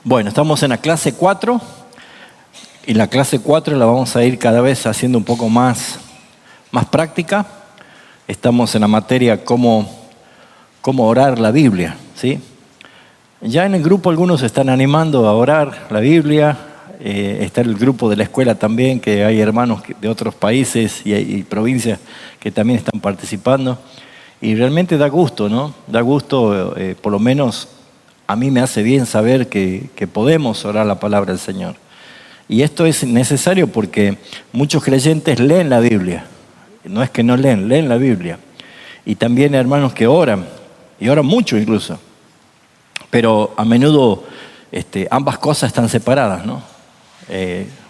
Bueno, estamos en la clase 4 y la clase 4 la vamos a ir cada vez haciendo un poco más práctica. Estamos en la materia cómo orar la Biblia, ¿sí? Ya en el grupo algunos se están animando a orar la Biblia. Está el grupo de la escuela también, que hay hermanos de otros países y provincias que también están participando. Y realmente da gusto, ¿no? Da gusto, por lo menos a mí me hace bien saber que podemos orar la palabra del Señor. Y esto es necesario porque muchos creyentes leen la Biblia. No es que no leen la Biblia. Y también hay hermanos que oran, y oran mucho incluso. Pero a menudo ambas cosas están separadas, ¿no?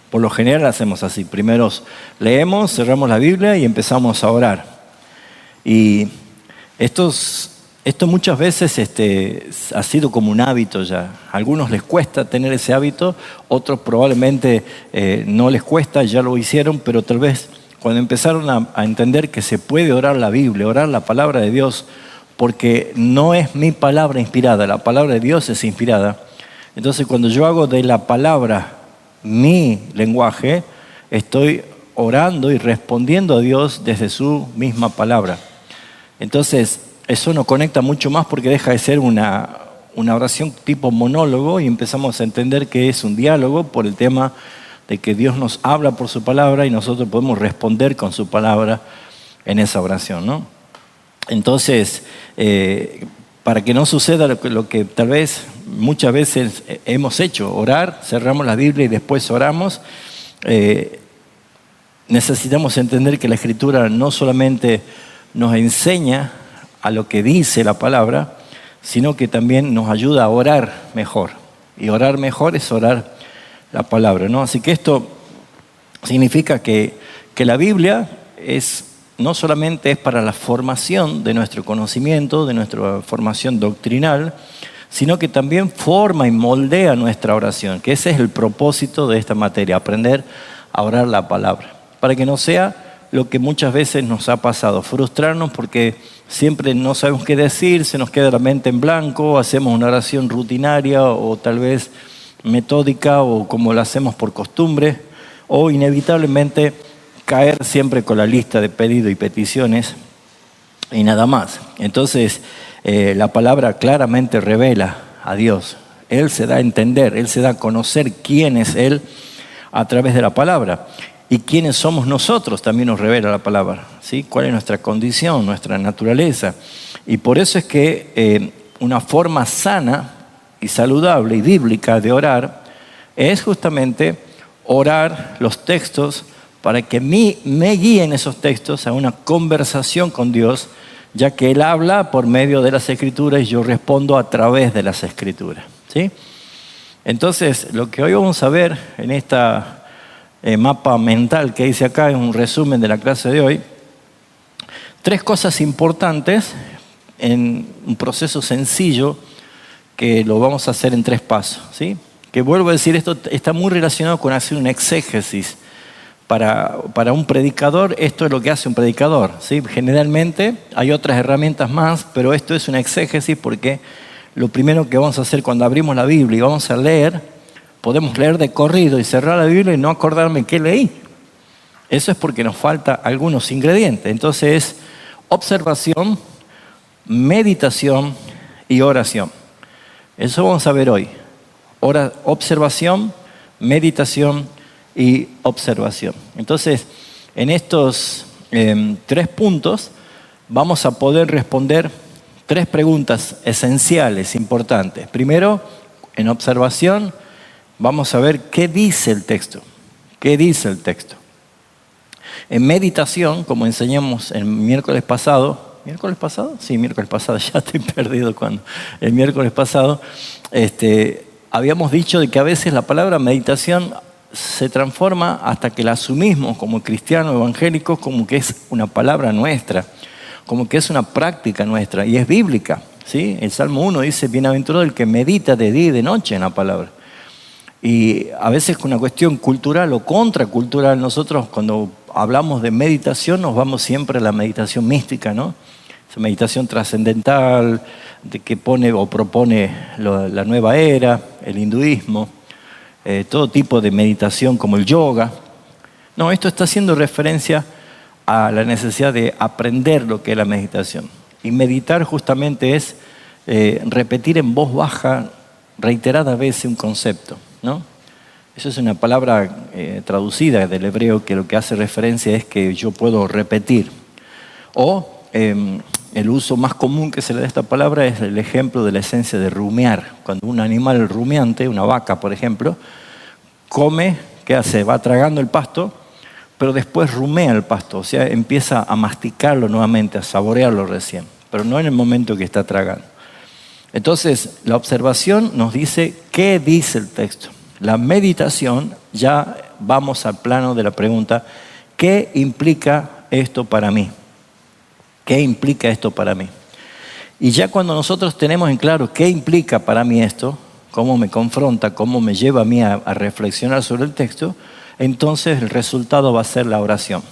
Por lo general hacemos así. Primero leemos, cerramos la Biblia y empezamos a orar. Y esto muchas veces ha sido como un hábito ya. A algunos les cuesta tener ese hábito, otros probablemente no les cuesta, ya lo hicieron, pero tal vez cuando empezaron a entender que se puede orar la Biblia, orar la palabra de Dios, porque no es mi palabra inspirada, la palabra de Dios es inspirada. Entonces cuando yo hago de la palabra mi lenguaje, estoy orando y respondiendo a Dios desde su misma palabra. Entonces eso nos conecta mucho más porque deja de ser una oración tipo monólogo y empezamos a entender que es un diálogo por el tema de que Dios nos habla por su palabra y nosotros podemos responder con su palabra en esa oración, ¿no? Entonces, para que no suceda lo que tal vez muchas veces hemos hecho, orar, cerramos la Biblia y después oramos, necesitamos entender que la Escritura no solamente nos enseña a lo que dice la palabra, sino que también nos ayuda a orar mejor. Y orar mejor es orar la palabra, ¿no? Así que esto significa que la Biblia no solamente es para la formación de nuestro conocimiento, de nuestra formación doctrinal, sino que también forma y moldea nuestra oración, que ese es el propósito de esta materia, aprender a orar la palabra, para que no sea lo que muchas veces nos ha pasado, frustrarnos porque siempre no sabemos qué decir, se nos queda la mente en blanco, hacemos una oración rutinaria o tal vez metódica o como la hacemos por costumbre, o inevitablemente caer siempre con la lista de pedidos y peticiones y nada más. Entonces, la palabra claramente revela a Dios. Él se da a entender, Él se da a conocer quién es Él a través de la palabra. Y quiénes somos nosotros también nos revela la palabra, ¿sí? Cuál es nuestra condición, nuestra naturaleza. Y por eso es que una forma sana y saludable y bíblica de orar es justamente orar los textos para que me guíen esos textos a una conversación con Dios, ya que Él habla por medio de las Escrituras y yo respondo a través de las Escrituras, ¿sí? Entonces, lo que hoy vamos a ver en esta mapa mental que hice acá, es un resumen de la clase de hoy. 3 cosas importantes en un proceso sencillo que lo vamos a hacer en 3 pasos, ¿sí? Que vuelvo a decir, esto está muy relacionado con hacer un exégesis. Para un predicador, esto es lo que hace un predicador, ¿sí? Generalmente hay otras herramientas más, pero esto es un exégesis porque lo primero que vamos a hacer cuando abrimos la Biblia y vamos a leer, podemos leer de corrido y cerrar la Biblia y no acordarme qué leí. Eso es porque nos faltan algunos ingredientes. Entonces es observación, meditación y oración. Eso vamos a ver hoy. Observación, meditación y observación. Entonces, en estos 3 puntos vamos a poder responder 3 preguntas esenciales, importantes. Primero, en observación, vamos a ver qué dice el texto. ¿Qué dice el texto? En meditación, como enseñamos el miércoles pasado. ¿Miércoles pasado? Sí, miércoles pasado. Ya estoy perdido cuando. El miércoles pasado habíamos dicho de que a veces la palabra meditación se transforma hasta que la asumimos como cristianos evangélicos como que es una palabra nuestra, como que es una práctica nuestra y es bíblica, ¿sí? El Salmo 1 dice, bienaventurado el que medita de día y de noche en la palabra. Y a veces con una cuestión cultural o contracultural, nosotros cuando hablamos de meditación nos vamos siempre a la meditación mística, ¿no? Esa meditación trascendental de que pone o propone la nueva era. el hinduismo, todo tipo de meditación como el yoga. No, esto está haciendo referencia a la necesidad de aprender lo que es la meditación. Y meditar justamente es repetir en voz baja reiteradas veces un concepto, ¿no? Eso es una palabra traducida del hebreo que lo que hace referencia es que yo puedo repetir. O el uso más común que se le da a esta palabra es el ejemplo de la esencia de rumiar. Cuando un animal rumiante, una vaca por ejemplo, come, ¿qué hace? Va tragando el pasto, pero después rumea el pasto, o sea, empieza a masticarlo nuevamente, a saborearlo recién, pero no en el momento que está tragando. Entonces, la observación nos dice qué dice el texto. La meditación, ya vamos al plano de la pregunta, ¿qué implica esto para mí? ¿Qué implica esto para mí? Y ya cuando nosotros tenemos en claro qué implica para mí esto, cómo me confronta, cómo me lleva a mí a reflexionar sobre el texto, entonces el resultado va a ser la oración.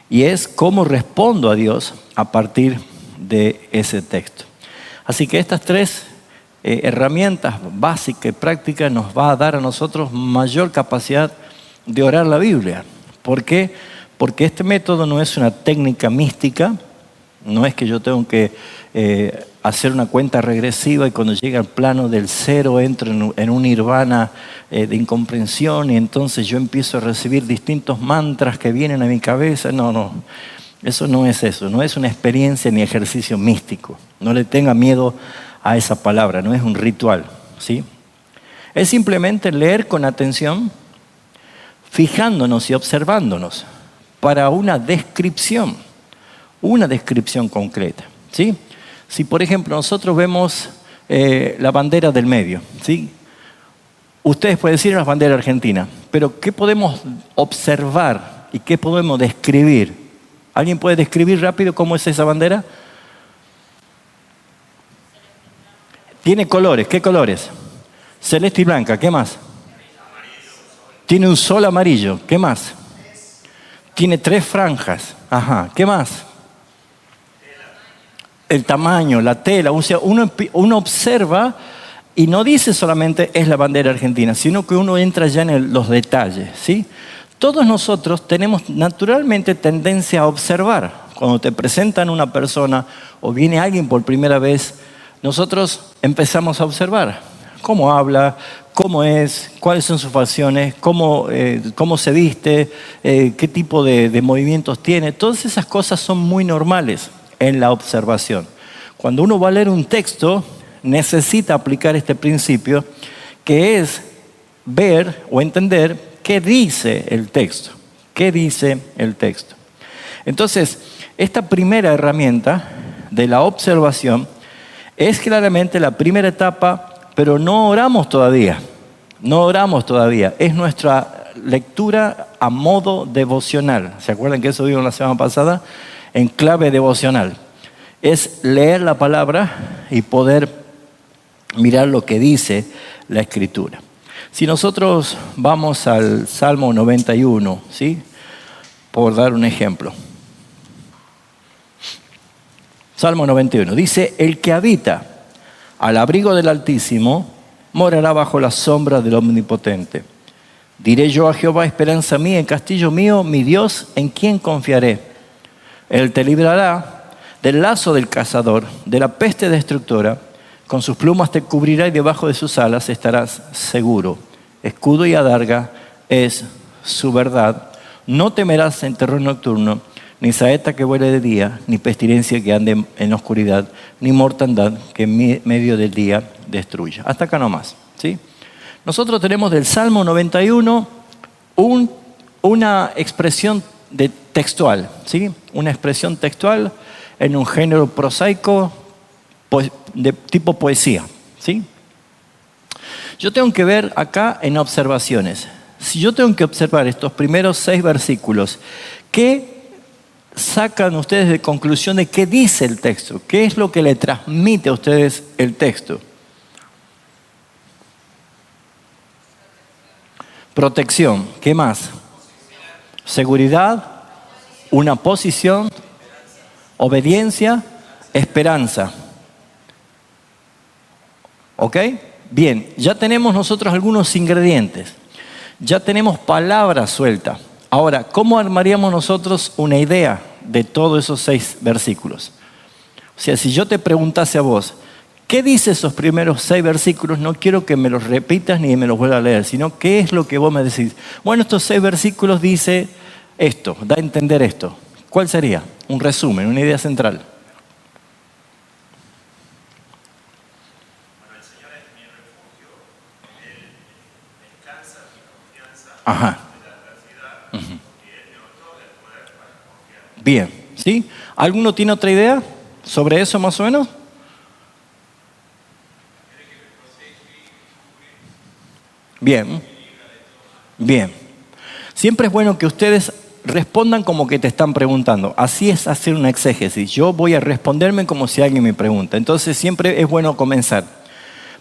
Y es cómo respondo a Dios a partir de ese texto. Así que estas tres herramientas básicas y prácticas nos va a dar a nosotros mayor capacidad de orar la Biblia. ¿Por qué? Porque este método no es una técnica mística, no es que yo tengo que hacer una cuenta regresiva y cuando llegue al plano del cero entro en un nirvana de incomprensión y entonces yo empiezo a recibir distintos mantras que vienen a mi cabeza. No, eso no es eso, no es una experiencia ni ejercicio místico. No le tenga miedo a esa palabra, no es un ritual, ¿sí? Es simplemente leer con atención, fijándonos y observándonos para una descripción concreta, ¿sí? Si por ejemplo nosotros vemos la bandera del medio, ¿sí? Ustedes pueden decir la bandera argentina, pero ¿qué podemos observar y qué podemos describir? ¿Alguien puede describir rápido cómo es esa bandera? Tiene colores, ¿qué colores? Celeste y blanca, ¿qué más? Tiene un sol amarillo, ¿qué más? Tiene 3 franjas, ajá, ¿qué más? El tamaño, la tela, o sea, uno observa y no dice solamente es la bandera argentina, sino que uno entra ya en los detalles, ¿sí? Todos nosotros tenemos naturalmente tendencia a observar. Cuando te presentan una persona o viene alguien por primera vez, nosotros empezamos a observar cómo habla, cómo es, cuáles son sus facciones, cómo se viste, qué tipo de movimientos tiene. Todas esas cosas son muy normales en la observación. Cuando uno va a leer un texto, necesita aplicar este principio, que es ver o entender qué dice el texto. ¿Qué dice el texto? Entonces, esta primera herramienta de la observación es claramente la primera etapa, pero no oramos todavía. No oramos todavía. Es nuestra lectura a modo devocional. ¿Se acuerdan que eso vimos la semana pasada? En clave devocional. Es leer la palabra y poder mirar lo que dice la Escritura. Si nosotros vamos al Salmo 91, ¿sí? Por dar un ejemplo. Salmo 91 dice: el que habita al abrigo del Altísimo morará bajo la sombra del Omnipotente. Diré yo a Jehová, esperanza mía, en castillo mío, mi Dios, en quien confiaré. Él te librará del lazo del cazador, de la peste destructora. Con sus plumas te cubrirá y debajo de sus alas estarás seguro. Escudo y adarga es su verdad. No temerás en terror nocturno, ni saeta que vuele de día, ni pestilencia que ande en oscuridad, ni mortandad que en medio del día destruya. Hasta acá nomás, ¿sí? Nosotros tenemos del Salmo 91 una expresión textual, ¿sí? Una expresión textual en un género prosaico de tipo poesía, ¿sí? Yo tengo que ver acá en observaciones. Si yo tengo que observar estos primeros 6 versículos, ¿qué sacan ustedes de conclusión de qué dice el texto? ¿Qué es lo que le transmite a ustedes el texto? Protección. ¿Qué más? Seguridad, una posición, obediencia, esperanza. ¿Ok? bien, ya tenemos nosotros algunos ingredientes. Ya tenemos palabras sueltas. Ahora, ¿cómo armaríamos nosotros una idea de todos esos 6 versículos? O sea, si yo te preguntase a vos, ¿qué dice esos primeros 6 versículos? No quiero que me los repitas ni me los vuelvas a leer, sino ¿qué es lo que vos me decís? Bueno, estos 6 versículos dice esto, da a entender esto. ¿Cuál sería? Un resumen, una idea central. Bueno, el Señor es mi refugio, Él descansa mi confianza Ajá. de la adversidad y Él me otorga el poder para confiar. Bien, ¿sí? ¿Alguno tiene otra idea sobre eso más o menos? Bien, bien. Siempre es bueno que ustedes respondan como que te están preguntando. Así es hacer una exégesis. Yo voy a responderme como si alguien me pregunta. Entonces siempre es bueno comenzar.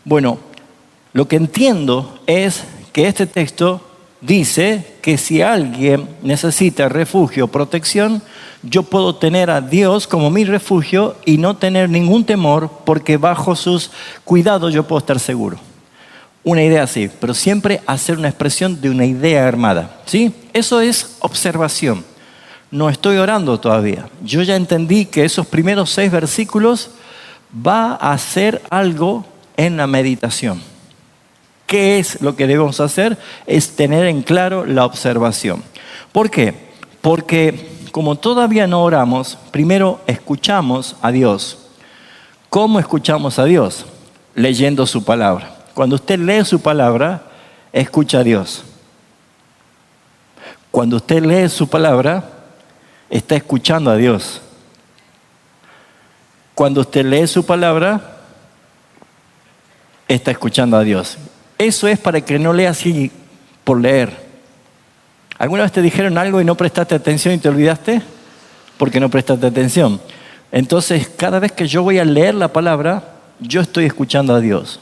Bueno, lo que entiendo es que este texto dice que si alguien necesita refugio o protección, yo puedo tener a Dios como mi refugio y no tener ningún temor porque bajo sus cuidados yo puedo estar seguro. Una idea así, pero siempre hacer una expresión de una idea armada, ¿sí? Eso es observación. No estoy orando todavía. Yo ya entendí que esos primeros 6 versículos va a hacer algo en la meditación. ¿Qué es lo que debemos hacer? Es tener en claro la observación. ¿Por qué? Porque como todavía no oramos, primero escuchamos a Dios. ¿Cómo escuchamos a Dios? Leyendo su palabra. Cuando usted lee su palabra, escucha a Dios. Cuando usted lee su palabra, está escuchando a Dios. Cuando usted lee su palabra, está escuchando a Dios. Eso es para que no lea así por leer. ¿Alguna vez te dijeron algo y no prestaste atención y te olvidaste? Porque no prestaste atención. Entonces, cada vez que yo voy a leer la palabra, yo estoy escuchando a Dios.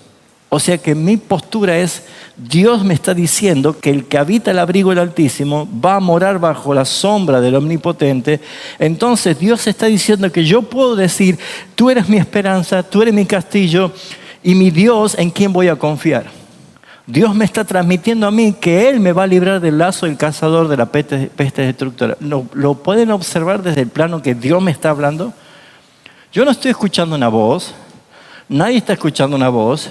O sea que mi postura es, Dios me está diciendo que el que habita el abrigo del Altísimo va a morar bajo la sombra del Omnipotente. Entonces Dios está diciendo que yo puedo decir, tú eres mi esperanza, tú eres mi castillo y mi Dios en quien voy a confiar. Dios me está transmitiendo a mí que Él me va a librar del lazo del cazador de la peste destructora. ¿Lo pueden observar desde el plano que Dios me está hablando? Yo no estoy escuchando una voz, nadie está escuchando una voz.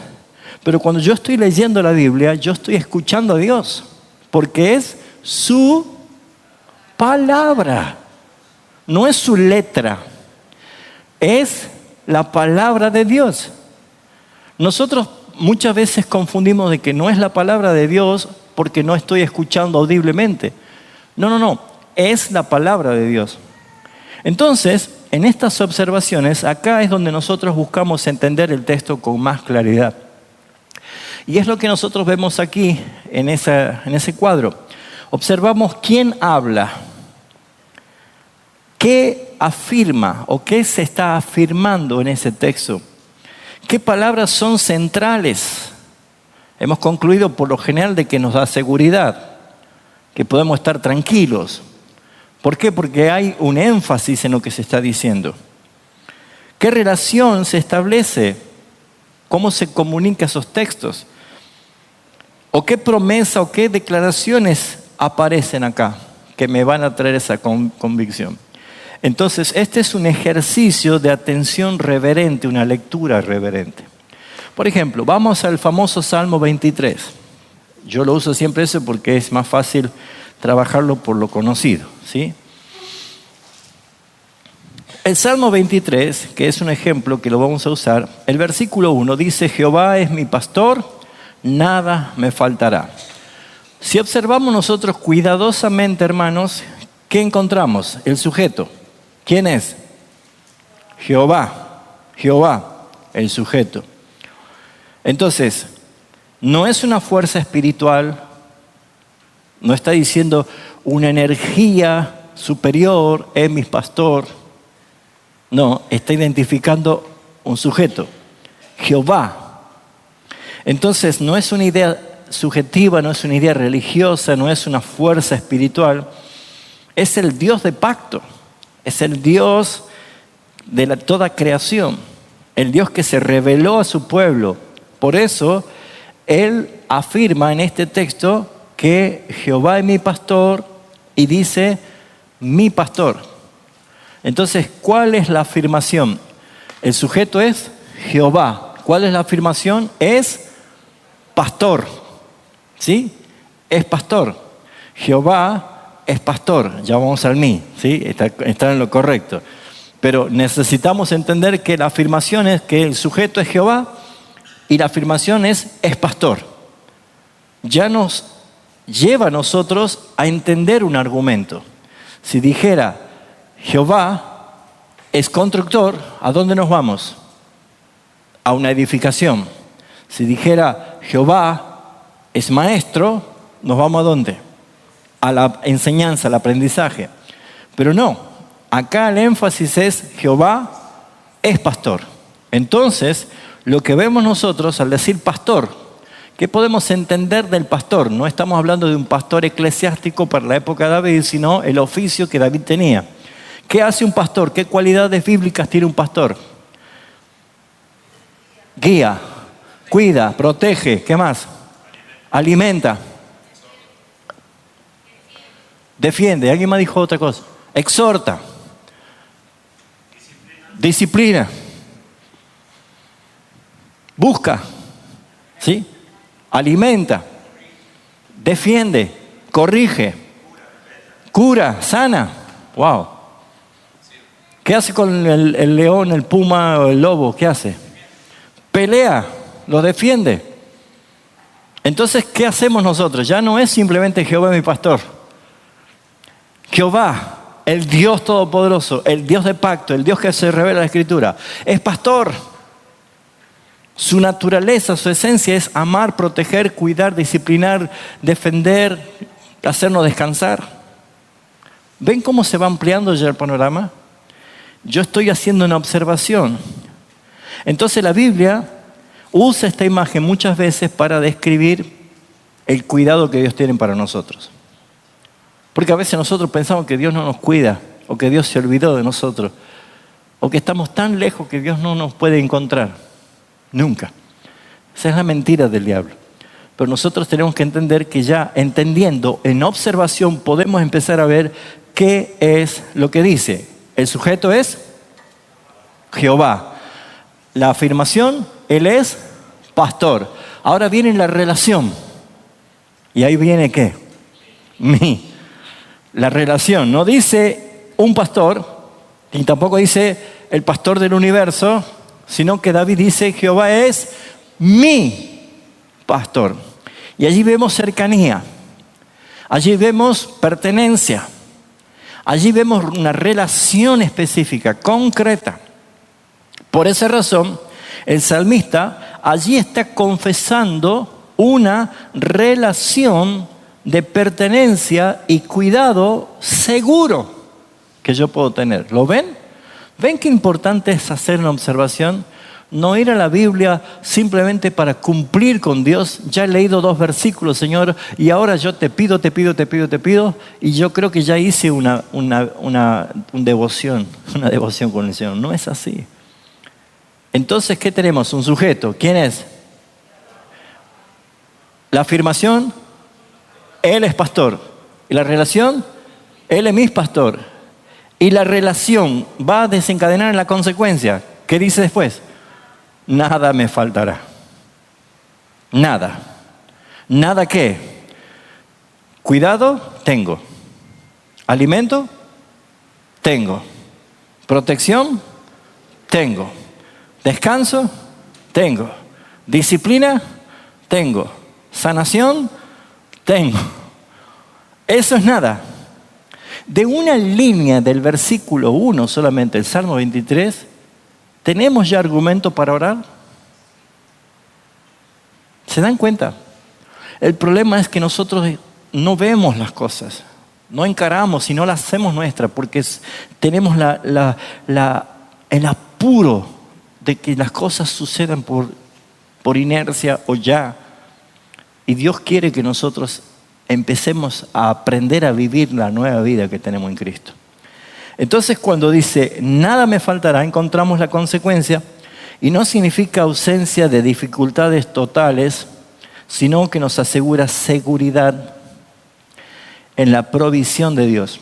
Pero cuando yo estoy leyendo la Biblia, yo estoy escuchando a Dios, porque es su palabra, no es su letra, es la palabra de Dios. Nosotros muchas veces confundimos de que no es la palabra de Dios porque no estoy escuchando audiblemente. No, es la palabra de Dios. Entonces, en estas observaciones, acá es donde nosotros buscamos entender el texto con más claridad. Y es lo que nosotros vemos aquí en ese cuadro. Observamos quién habla, qué afirma o qué se está afirmando en ese texto, qué palabras son centrales. Hemos concluido por lo general de que nos da seguridad, que podemos estar tranquilos. ¿Por qué? Porque hay un énfasis en lo que se está diciendo. ¿Qué relación se establece? ¿Cómo se comunican esos textos? ¿O qué promesa o qué declaraciones aparecen acá que me van a traer esa convicción? Entonces, este es un ejercicio de atención reverente, una lectura reverente. Por ejemplo, vamos al famoso Salmo 23. Yo lo uso siempre eso porque es más fácil trabajarlo por lo conocido, ¿sí? El Salmo 23, que es un ejemplo que lo vamos a usar, el versículo 1 dice, Jehová es mi pastor, nada me faltará. Si observamos nosotros cuidadosamente, hermanos, ¿qué encontramos? El sujeto. ¿Quién es? Jehová, el sujeto. Entonces, no es una fuerza espiritual, no está diciendo una energía superior, es mi pastor. No, está identificando un sujeto, Jehová. Entonces, no es una idea subjetiva, no es una idea religiosa, no es una fuerza espiritual. Es el Dios de pacto, es el Dios de toda creación, el Dios que se reveló a su pueblo. Por eso Él afirma en este texto que Jehová es mi pastor y dice mi pastor. Entonces, ¿cuál es la afirmación? El sujeto es Jehová. ¿Cuál es la afirmación? Es pastor. ¿Sí? Es pastor. Jehová es pastor. Ya vamos al mí. ¿Sí? Está en lo correcto. Pero necesitamos entender que la afirmación es que el sujeto es Jehová y la afirmación es pastor. Ya nos lleva a nosotros a entender un argumento. Si dijera Jehová es constructor, ¿a dónde nos vamos? A una edificación. Si dijera Jehová es maestro, ¿nos vamos a dónde? A la enseñanza, al aprendizaje. Pero no, acá el énfasis es Jehová es pastor. Entonces, lo que vemos nosotros al decir pastor, ¿qué podemos entender del pastor? No estamos hablando de un pastor eclesiástico para la época de David, sino el oficio que David tenía. ¿Qué hace un pastor? ¿Qué cualidades bíblicas tiene un pastor? Guía, cuida, protege, ¿qué más? Alimenta, defiende. ¿Alguien más dijo otra cosa? Exhorta, disciplina, busca, ¿sí? Alimenta, defiende, corrige, cura, sana. Wow. ¿Qué hace con el león, el puma o el lobo? ¿Qué hace? Pelea, lo defiende. Entonces, ¿qué hacemos nosotros? Ya no es simplemente Jehová es mi pastor. Jehová, el Dios todopoderoso, el Dios de pacto, el Dios que se revela en la Escritura, es pastor. Su naturaleza, su esencia es amar, proteger, cuidar, disciplinar, defender, hacernos descansar. ¿Ven cómo se va ampliando ya el panorama? Yo estoy haciendo una observación. Entonces la Biblia usa esta imagen muchas veces para describir el cuidado que Dios tiene para nosotros. Porque a veces nosotros pensamos que Dios no nos cuida, o que Dios se olvidó de nosotros, o que estamos tan lejos que Dios no nos puede encontrar. Nunca. Esa es la mentira del diablo. Pero nosotros tenemos que entender que ya entendiendo, en observación, podemos empezar a ver qué es lo que dice. El sujeto es Jehová. La afirmación, Él es pastor. Ahora viene la relación. ¿Y ahí viene qué? Mí. La relación. No dice un pastor, y tampoco dice el pastor del universo, sino que David dice Jehová es mi pastor. Y allí vemos cercanía. Allí vemos pertenencia. Allí vemos una relación específica, concreta. Por esa razón, el salmista allí está confesando una relación de pertenencia y cuidado seguro que yo puedo tener. ¿Lo ven? ¿Ven qué importante es hacer una observación? No ir a la Biblia simplemente para cumplir con Dios. Ya he leído 2 versículos, Señor, y ahora yo te pido, y yo creo que ya hice una devoción con el Señor. No es así. Entonces, ¿qué tenemos? Un sujeto. ¿Quién es? La afirmación, Él es pastor. Y la relación, Él es mi pastor. Y la relación va a desencadenar en la consecuencia. ¿Qué dice después? Nada me faltará. Nada. ¿Nada qué? Cuidado, tengo. Alimento, tengo. Protección, tengo. Descanso, tengo. Disciplina, tengo. Sanación, tengo. Eso es nada. De una línea del versículo 1 solamente, el Salmo 23, ¿tenemos ya argumento para orar? ¿Se dan cuenta? El problema es que nosotros no vemos las cosas, no encaramos y no las hacemos nuestras porque tenemos el apuro de que las cosas sucedan por inercia o ya. Y Dios quiere que nosotros empecemos a aprender a vivir la nueva vida que tenemos en Cristo. Entonces, cuando dice, nada me faltará, encontramos la consecuencia, y no significa ausencia de dificultades totales, sino que nos asegura seguridad en la provisión de Dios.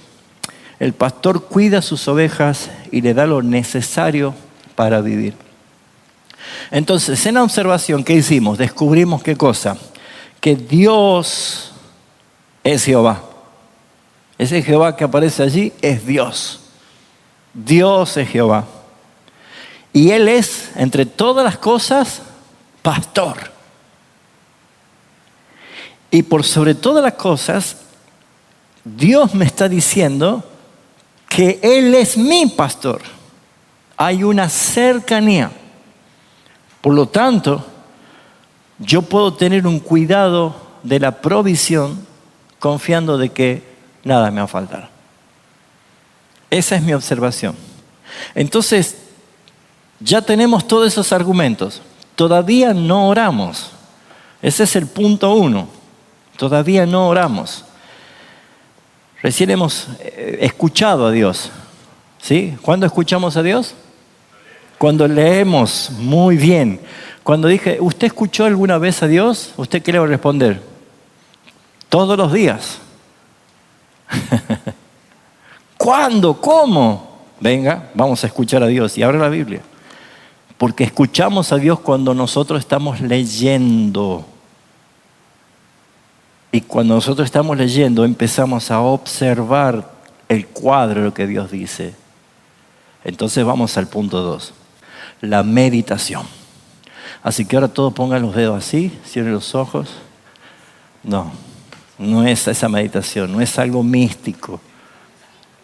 El pastor cuida sus ovejas y le da lo necesario para vivir. Entonces, en la observación que hicimos, descubrimos ¿qué cosa? Que Dios es Jehová. Ese Jehová que aparece allí es Dios. Dios es Jehová. Y Él es, entre todas las cosas, pastor. Y por sobre todas las cosas, Dios me está diciendo que Él es mi pastor. Hay una cercanía. Por lo tanto, yo puedo tener un cuidado de la provisión confiando de que nada me va a faltar. Esa es mi observación. Entonces, ya tenemos todos esos argumentos. Todavía no oramos. Ese es el punto 1. Todavía no oramos. Recién hemos escuchado a Dios. ¿Sí? ¿Cuándo escuchamos a Dios? Cuando leemos. Muy bien. Cuando dije, ¿usted escuchó alguna vez a Dios? ¿Usted qué le va a responder? Todos los días. ¿Cuándo? ¿Cómo? Venga, vamos a escuchar a Dios. Y abre la Biblia. Porque escuchamos a Dios cuando nosotros estamos leyendo. Y cuando nosotros estamos leyendo, empezamos a observar el cuadro de lo que Dios dice. Entonces vamos al punto 2. La meditación. Así que ahora todos pongan los dedos así, cierren los ojos. No es esa meditación, no es algo místico.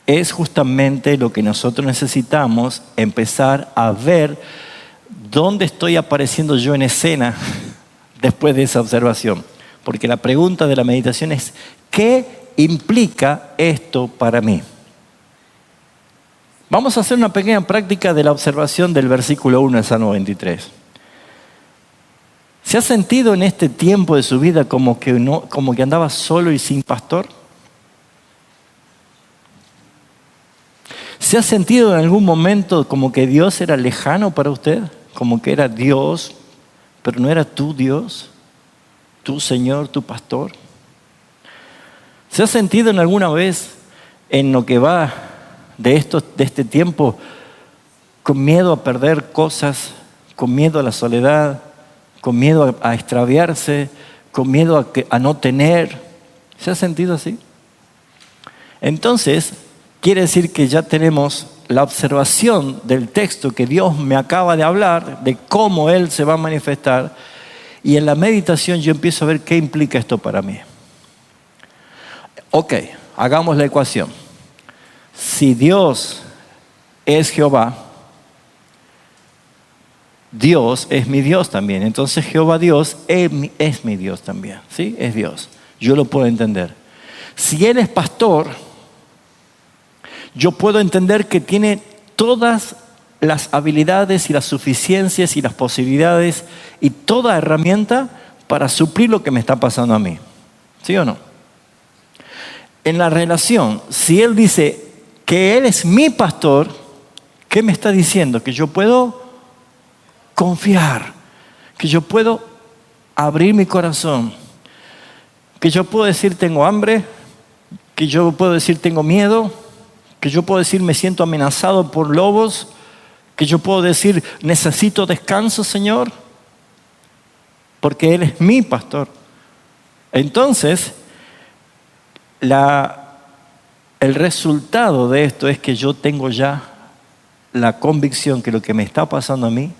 Es justamente lo que nosotros necesitamos, empezar a ver dónde estoy apareciendo yo en escena después de esa observación. Porque la pregunta de la meditación es, ¿qué implica esto para mí? Vamos a hacer una pequeña práctica de la observación del versículo 1 del Salmo 23. ¿Se ha sentido en este tiempo de su vida como que andaba solo y sin pastor? ¿Se ha sentido en algún momento como que Dios era lejano para usted? Como que era Dios, pero no era tu Dios, tu Señor, tu pastor. ¿Se ha sentido en alguna vez en lo que va de este tiempo con miedo a perder cosas, con miedo a la soledad, con miedo a extraviarse, con miedo a no tener? ¿Se ha sentido así? Entonces, quiere decir que ya tenemos la observación del texto que Dios me acaba de hablar, de cómo Él se va a manifestar, y en la meditación yo empiezo a ver qué implica esto para mí. Ok, hagamos la ecuación. Si Dios es Jehová, Dios es mi Dios también. Entonces Jehová Dios es mi Dios también. ¿Sí? Es Dios. Yo lo puedo entender. Si Él es pastor, yo puedo entender que tiene todas las habilidades y las suficiencias y las posibilidades y toda herramienta para suplir lo que me está pasando a mí. ¿Sí o no? En la relación, si Él dice que Él es mi pastor, ¿qué me está diciendo? Que yo puedo confiar, que yo puedo abrir mi corazón, que yo puedo decir tengo hambre, que yo puedo decir tengo miedo, que yo puedo decir me siento amenazado por lobos, que yo puedo decir necesito descanso, Señor, porque Él es mi pastor. Entonces, el resultado de esto es que yo tengo ya la convicción que lo que me está pasando a mí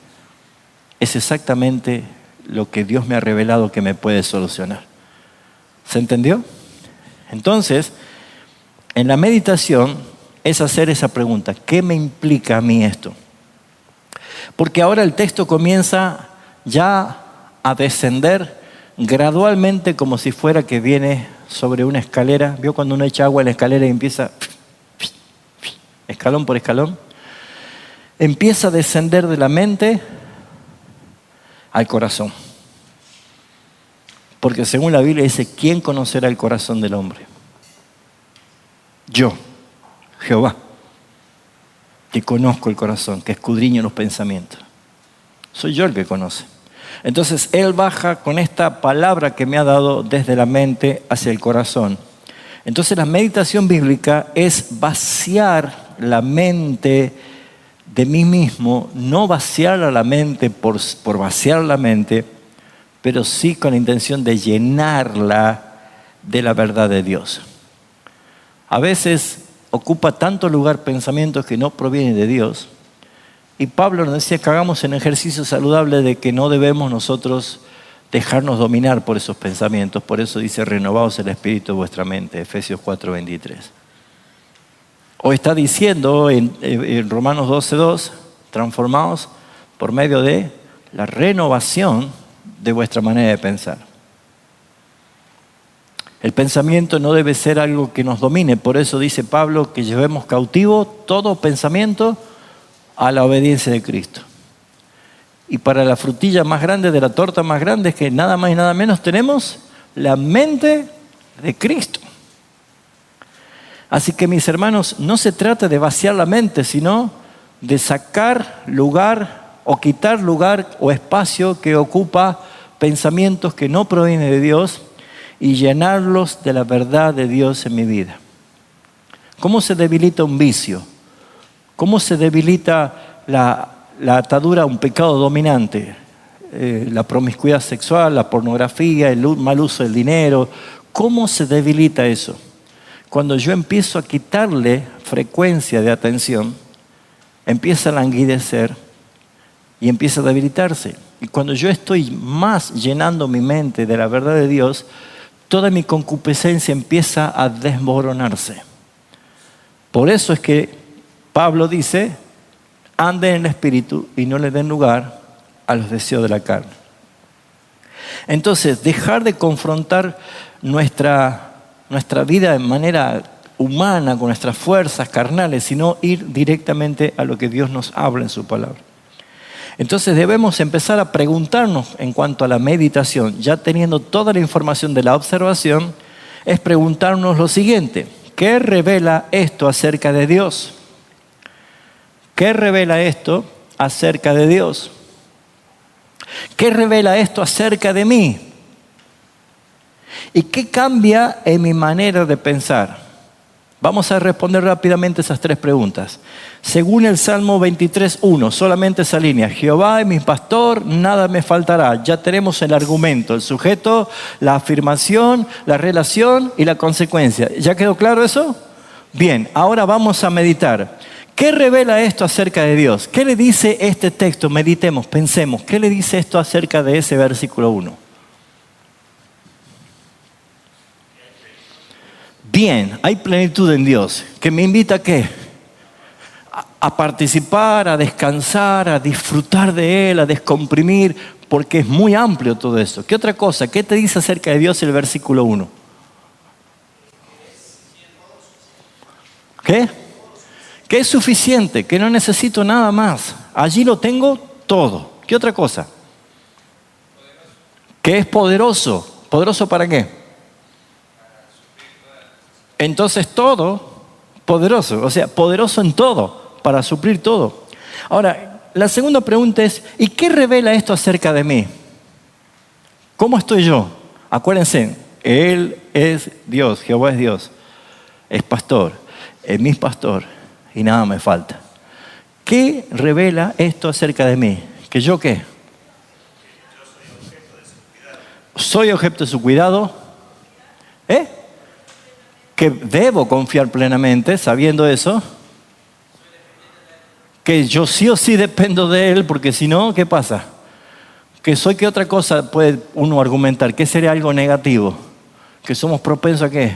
es exactamente lo que Dios me ha revelado que me puede solucionar. ¿Se entendió? Entonces, en la meditación es hacer esa pregunta: ¿qué me implica a mí esto? Porque ahora el texto comienza ya a descender gradualmente, como si fuera que viene sobre una escalera. ¿Vio cuando uno echa agua en la escalera y empieza escalón por escalón? Empieza a descender de la mente al corazón. Porque según la Biblia dice, ¿quién conocerá el corazón del hombre? Yo, Jehová, que conozco el corazón, que escudriño los pensamientos. Soy yo el que conoce. Entonces Él baja con esta palabra que me ha dado desde la mente hacia el corazón. Entonces la meditación bíblica es vaciar la mente de mí mismo, no vaciar a la mente por vaciar la mente, pero sí con la intención de llenarla de la verdad de Dios. A veces ocupa tanto lugar pensamientos que no provienen de Dios. Y Pablo nos decía que hagamos un ejercicio saludable de que no debemos nosotros dejarnos dominar por esos pensamientos. Por eso dice, renovaos el espíritu de vuestra mente, Efesios 4:23. O está diciendo en Romanos 12:2, transformaos por medio de la renovación de vuestra manera de pensar. El pensamiento no debe ser algo que nos domine. Por eso dice Pablo que llevemos cautivo todo pensamiento a la obediencia de Cristo. Y para la frutilla más grande de la torta más grande es que nada más y nada menos tenemos la mente de Cristo. Así que mis hermanos, no se trata de vaciar la mente, sino de sacar lugar o quitar lugar o espacio que ocupa pensamientos que no provienen de Dios y llenarlos de la verdad de Dios en mi vida. ¿Cómo se debilita un vicio? ¿Cómo se debilita la atadura a un pecado dominante? La promiscuidad sexual, la pornografía, el mal uso del dinero. ¿Cómo se debilita eso? Cuando yo empiezo a quitarle frecuencia de atención, empieza a languidecer y empieza a debilitarse. Y cuando yo estoy más llenando mi mente de la verdad de Dios, toda mi concupiscencia empieza a desmoronarse. Por eso es que Pablo dice, anden en el Espíritu y no le den lugar a los deseos de la carne. Entonces, dejar de confrontar nuestra vida de manera humana, con nuestras fuerzas carnales, sino ir directamente a lo que Dios nos habla en su palabra. Entonces debemos empezar a preguntarnos en cuanto a la meditación, ya teniendo toda la información de la observación, es preguntarnos lo siguiente: ¿qué revela esto acerca de Dios? ¿Qué revela esto acerca de Dios? ¿Qué revela esto acerca de mí? ¿Y qué cambia en mi manera de pensar? Vamos a responder rápidamente esas tres preguntas. Según el Salmo 23:1, solamente esa línea: Jehová es mi pastor, nada me faltará. Ya tenemos el argumento, el sujeto, la afirmación, la relación y la consecuencia. ¿Ya quedó claro eso? Bien, ahora vamos a meditar. ¿Qué revela esto acerca de Dios? ¿Qué le dice este texto? Meditemos, pensemos. ¿Qué le dice esto acerca de ese versículo 1? Bien, hay plenitud en Dios, que me invita ¿a qué? A participar, a descansar, a disfrutar de Él, a descomprimir, porque es muy amplio todo eso. ¿Qué otra cosa? ¿Qué te dice acerca de Dios el versículo 1? ¿Qué? Que es suficiente, que no necesito nada más. Allí lo tengo todo. ¿Qué otra cosa? Que es poderoso. ¿Poderoso para qué? Entonces todo, poderoso, o sea, poderoso en todo, para suplir todo. Ahora, la segunda pregunta es, ¿y qué revela esto acerca de mí? ¿Cómo estoy yo? Acuérdense, Él es Dios, Jehová es Dios, es pastor, es mi pastor y nada me falta. ¿Qué revela esto acerca de mí? ¿Que yo qué? Soy objeto de su cuidado. Que debo confiar plenamente, sabiendo eso. Que yo sí o sí dependo de Él, porque si no, ¿qué pasa? Que soy, ¿qué otra cosa puede uno argumentar? ¿Qué sería algo negativo? Que somos propensos ¿a qué?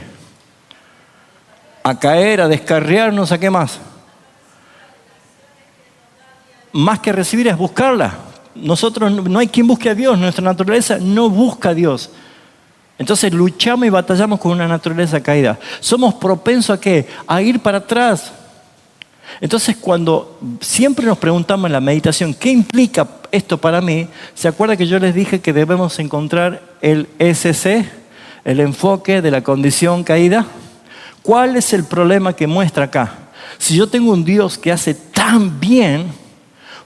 A caer, a descarriarnos, ¿a qué más? Más que recibir es buscarla. Nosotros, no hay quien busque a Dios, nuestra naturaleza no busca a Dios. Entonces luchamos y batallamos con una naturaleza caída. Somos propensos ¿a qué? A ir para atrás. Entonces cuando siempre nos preguntamos en la meditación, ¿qué implica esto para mí? ¿Se acuerda que yo les dije que debemos encontrar el SC, el enfoque de la condición caída? ¿Cuál es el problema que muestra acá? Si yo tengo un Dios que hace tan bien,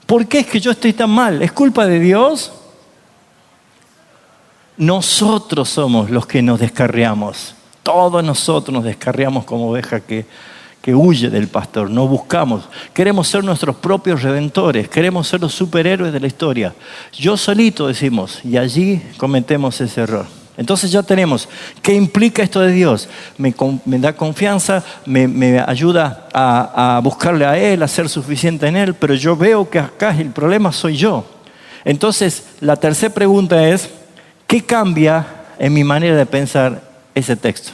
¿por qué es que yo estoy tan mal? ¿Es culpa de Dios? Nosotros somos los que nos descarriamos. Todos nosotros nos descarriamos como oveja que huye del pastor. No buscamos. Queremos ser nuestros propios redentores. Queremos ser los superhéroes de la historia. Yo solito decimos, y allí cometemos ese error. Entonces ya tenemos, ¿qué implica esto de Dios? Me da confianza, me ayuda a buscarle a Él, a ser suficiente en Él, pero yo veo que acá el problema soy yo. Entonces, la tercera pregunta es, ¿qué cambia en mi manera de pensar ese texto?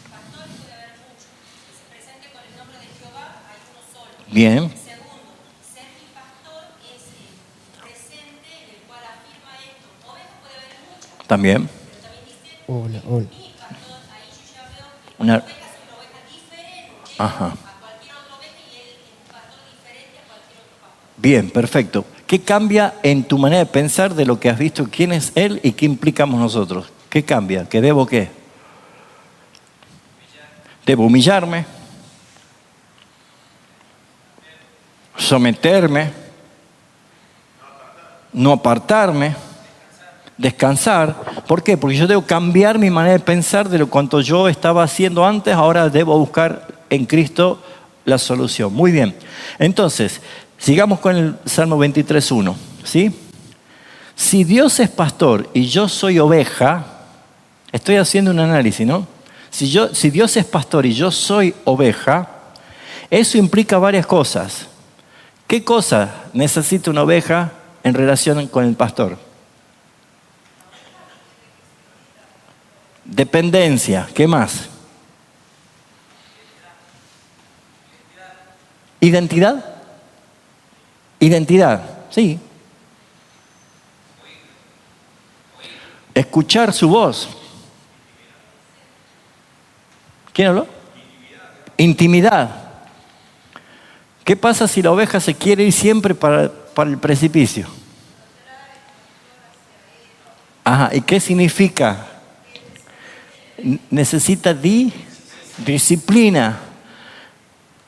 Pastor puede haber muchos. Que se presente con el nombre de Jehová, hay uno solo. Bien, Segundo, ser mi pastor es el presente en el cual afirma esto. Ovejas puede haber muchas, también. pero también dice Hola, hola. mi pastor. Ahí yo ya veo que Una- las ovejas son una oveja diferente Ajá. a cualquier otra oveja y él es un pastor diferente a cualquier otro pastor. Bien, perfecto. ¿Qué cambia en tu manera de pensar de lo que has visto? ¿Quién es Él y qué implicamos nosotros? ¿Qué cambia? ¿Qué debo qué? Debo humillarme, someterme, no apartarme, descansar. ¿Por qué? Porque yo debo cambiar mi manera de pensar de lo cuanto yo estaba haciendo antes, ahora debo buscar en Cristo la solución. Muy bien. Entonces, sigamos con el Salmo 23:1, ¿sí? Si Dios es pastor y yo soy oveja, estoy haciendo un análisis, ¿no? Si Dios es pastor y yo soy oveja, eso implica varias cosas. ¿Qué cosa necesita una oveja en relación con el pastor? Dependencia. ¿Qué más? ¿Identidad? Identidad, sí. Escuchar su voz. ¿Quién habló? Intimidad. ¿Qué pasa si la oveja se quiere ir siempre para el precipicio? Ajá, ¿y qué significa? Necesita disciplina.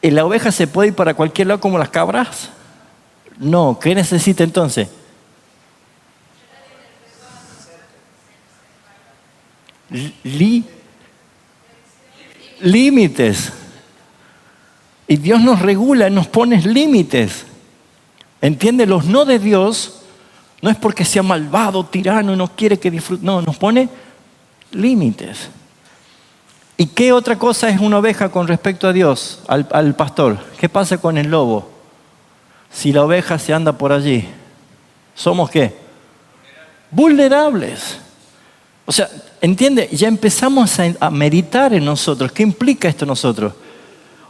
¿Y la oveja se puede ir para cualquier lado como las cabras? No, ¿qué necesita entonces? Límites. Y Dios nos regula, nos pone límites. ¿Entiende? Los no de Dios no es porque sea malvado, tirano, no quiere que disfrute. No, nos pone límites. ¿Y qué otra cosa es una oveja con respecto a Dios, al pastor? ¿Qué pasa con el lobo? Si la oveja se anda por allí, ¿somos qué? Vulnerables. O sea, ¿entiende? Ya empezamos a meditar en nosotros. ¿Qué implica esto en nosotros?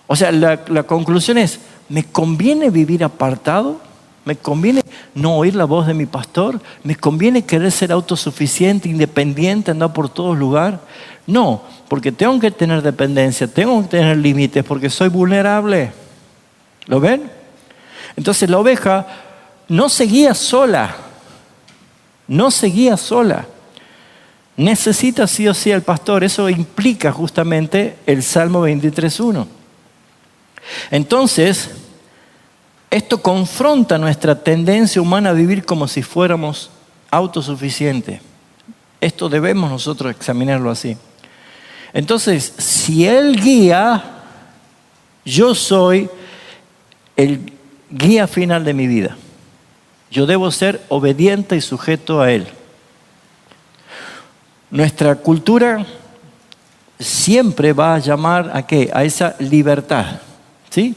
O sea, la conclusión es, ¿me conviene vivir apartado? ¿Me conviene no oír la voz de mi pastor? ¿Me conviene querer ser autosuficiente, independiente, andar por todos lugares? No, porque tengo que tener dependencia, tengo que tener límites, porque soy vulnerable. ¿Lo ven? Entonces la oveja no se guía sola. No se guía sola. Necesita sí o sí al pastor. Eso implica justamente el Salmo 23:1. Entonces, esto confronta nuestra tendencia humana a vivir como si fuéramos autosuficientes. Esto debemos nosotros examinarlo así. Entonces, si Él guía, yo soy el guía final de mi vida. Yo debo ser obediente y sujeto a Él. Nuestra cultura siempre va a llamar ¿a qué? A esa libertad, ¿sí?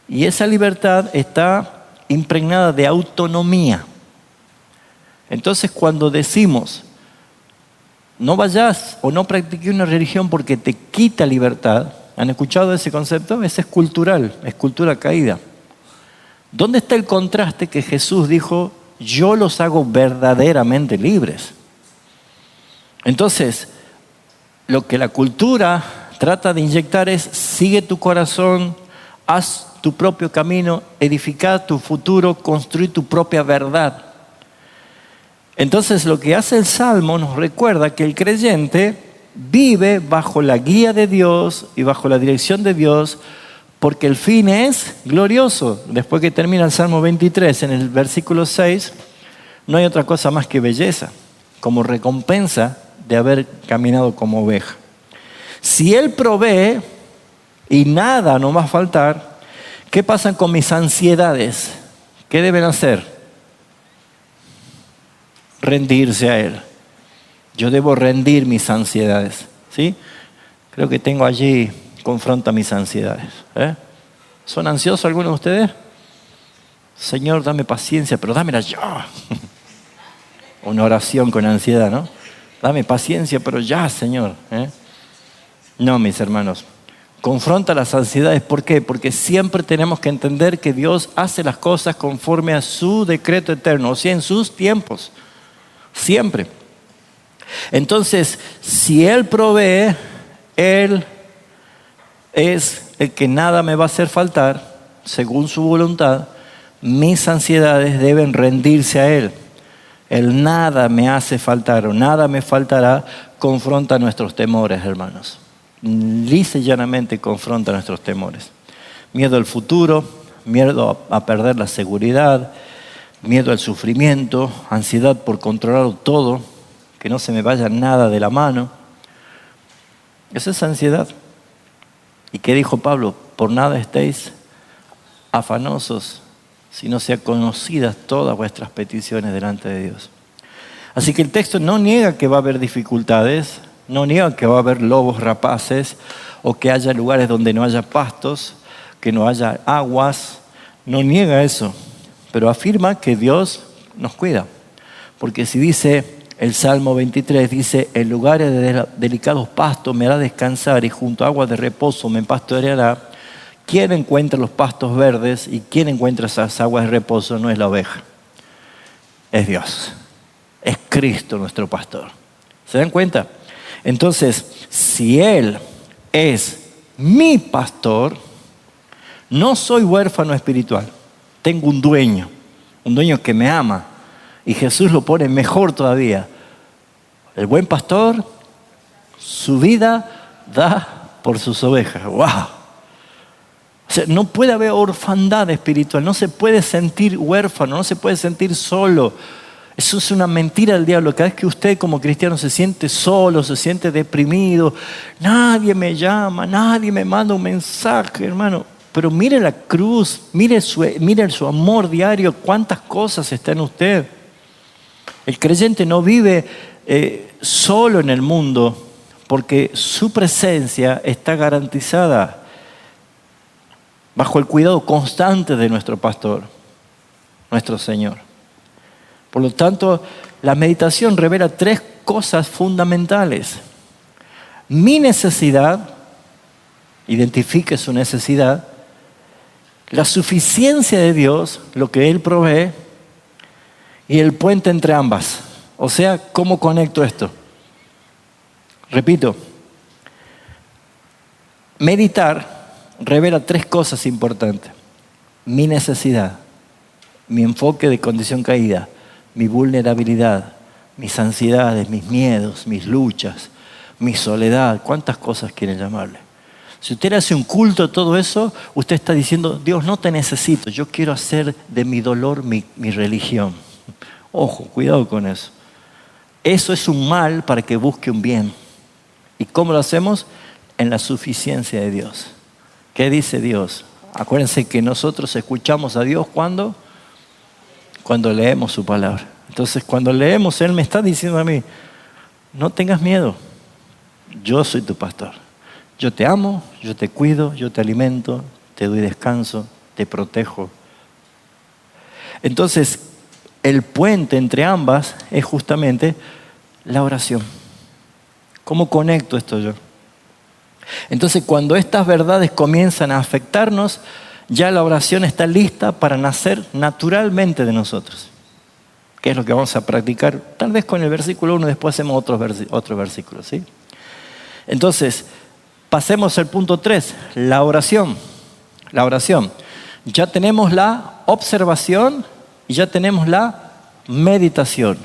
Y esa libertad está impregnada de autonomía. Entonces, cuando decimos no vayas o no practiques una religión porque te quita libertad, ¿han escuchado ese concepto? Ese es cultural, es cultura caída. ¿Dónde está el contraste que Jesús dijo, yo los hago verdaderamente libres? Entonces, lo que la cultura trata de inyectar es, sigue tu corazón, haz tu propio camino, edifica tu futuro, construye tu propia verdad. Entonces, lo que hace el Salmo nos recuerda que el creyente vive bajo la guía de Dios y bajo la dirección de Dios, porque el fin es glorioso. Después que termina el Salmo 23, en el versículo 6, no hay otra cosa más que belleza, como recompensa de haber caminado como oveja. Si Él provee y nada nos va a faltar, ¿qué pasa con mis ansiedades? ¿Qué deben hacer? Rendirse a Él. Yo debo rendir mis ansiedades, ¿sí? Creo que tengo allí, confronta mis ansiedades. ¿Son ansiosos algunos de ustedes? Señor, dame paciencia, pero dámela ya. Una oración con ansiedad, ¿no? Dame paciencia, pero ya, Señor. No, mis hermanos. Confronta las ansiedades. ¿Por qué? Porque siempre tenemos que entender que Dios hace las cosas conforme a su decreto eterno, o sea, en sus tiempos. Siempre. Entonces, si Él provee, Él es el que nada me va a hacer faltar, según su voluntad. Mis ansiedades deben rendirse a Él. El nada me hace faltar o nada me faltará, confronta nuestros temores, hermanos. Lisa y llanamente confronta nuestros temores. Miedo al futuro, miedo a perder la seguridad, miedo al sufrimiento, ansiedad por controlar todo, que no se me vaya nada de la mano. Esa es ansiedad. ¿Y qué dijo Pablo? Por nada estéis afanosos, si no sean conocidas todas vuestras peticiones delante de Dios. Así que el texto no niega que va a haber dificultades, no niega que va a haber lobos rapaces, o que haya lugares donde no haya pastos, que no haya aguas, no niega eso, pero afirma que Dios nos cuida. Porque si dice el Salmo 23, dice, en lugares de delicados pastos me hará descansar y junto a aguas de reposo me pastoreará. ¿Quién encuentra los pastos verdes y quién encuentra esas aguas de reposo? No es la oveja, es Dios, es Cristo nuestro pastor. ¿Se dan cuenta? Entonces, si Él es mi pastor, no soy huérfano espiritual, tengo un dueño que me ama. Y Jesús lo pone mejor todavía. El buen pastor, su vida da por sus ovejas. ¡Wow! O sea, no puede haber orfandad espiritual, no se puede sentir huérfano, no se puede sentir solo. Eso es una mentira del diablo. Cada vez que usted como cristiano se siente solo, se siente deprimido, nadie me llama, nadie me manda un mensaje, hermano. Pero mire la cruz, mire su amor diario, cuántas cosas está en usted. El creyente no vive solo en el mundo porque su presencia está garantizada bajo el cuidado constante de nuestro pastor, nuestro Señor. Por lo tanto, la meditación revela 3 cosas fundamentales. Mi necesidad, identifique su necesidad, la suficiencia de Dios, lo que Él provee, y el puente entre ambas. O sea, ¿cómo conecto esto? Repito, meditar revela 3 cosas importantes. Mi necesidad, mi enfoque de condición caída, mi vulnerabilidad, mis ansiedades, mis miedos, mis luchas, mi soledad. ¿Cuántas cosas quieren llamarle? Si usted hace un culto a todo eso, usted está diciendo, Dios, no te necesito, yo quiero hacer de mi dolor mi religión. Ojo, cuidado con eso. Eso es un mal para que busque un bien. ¿Y cómo lo hacemos? En la suficiencia de Dios. ¿Qué dice Dios? Acuérdense que nosotros escuchamos a Dios cuando leemos su palabra. Entonces, cuando leemos, Él me está diciendo a mí, no tengas miedo, yo soy tu pastor. Yo te amo, yo te cuido, yo te alimento, te doy descanso, te protejo. Entonces, el puente entre ambas es justamente la oración. ¿Cómo conecto esto yo? Entonces, cuando estas verdades comienzan a afectarnos, ya la oración está lista para nacer naturalmente de nosotros. ¿Qué es lo que vamos a practicar? Tal vez con el versículo 1, después hacemos otros versículos, ¿sí? Entonces, pasemos al punto 3, la oración. La oración. Ya tenemos la observación y ya tenemos la meditación.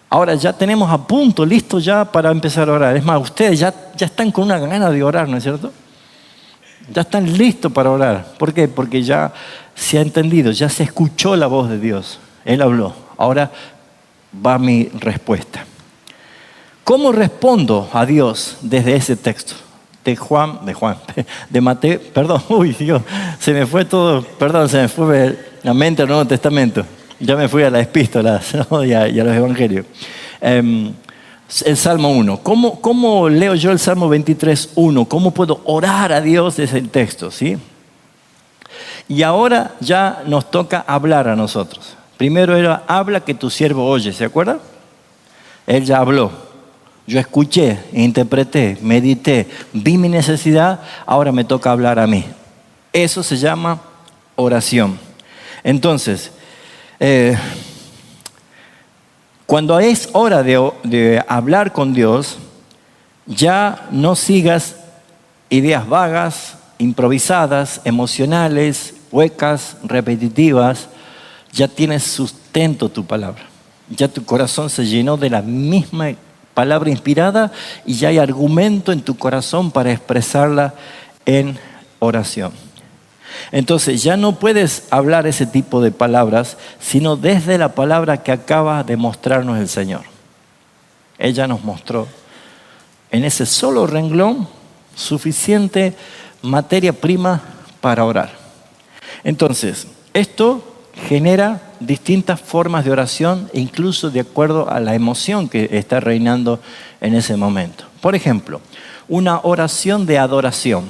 Ahora ya tenemos a punto, listo ya para empezar a orar. Es más, ustedes ya están con una gana de orar, ¿no es cierto? Ya están listos para orar. ¿Por qué? Porque ya se ha entendido, ya se escuchó la voz de Dios. Él habló. Ahora va mi respuesta. ¿Cómo respondo a Dios desde ese texto? De Mateo, perdón, Dios, se me fue todo, perdón, se me fue la mente al Nuevo Testamento. Ya me fui a las epístolas, ¿no? y a los evangelios. El Salmo 1. ¿Cómo leo yo el Salmo 23:1? ¿Cómo puedo orar a Dios desde el texto? ¿Sí? Y ahora ya nos toca hablar a nosotros. Primero era, habla que tu siervo oye, ¿se acuerda? Él ya habló. Yo escuché, interpreté, medité, vi mi necesidad, ahora me toca hablar a mí. Eso se llama oración. Entonces, cuando es hora de hablar con Dios, ya no sigas ideas vagas, improvisadas, emocionales, huecas, repetitivas. Ya tienes sustento tu palabra. Ya tu corazón se llenó de la misma palabra inspirada y ya hay argumento en tu corazón para expresarla en oración. Entonces ya no puedes hablar ese tipo de palabras, sino desde la palabra que acaba de mostrarnos el Señor. Ella nos mostró en ese solo renglón suficiente materia prima para orar. Entonces, esto genera distintas formas de oración, incluso de acuerdo a la emoción que está reinando en ese momento. Por ejemplo, una oración de adoración.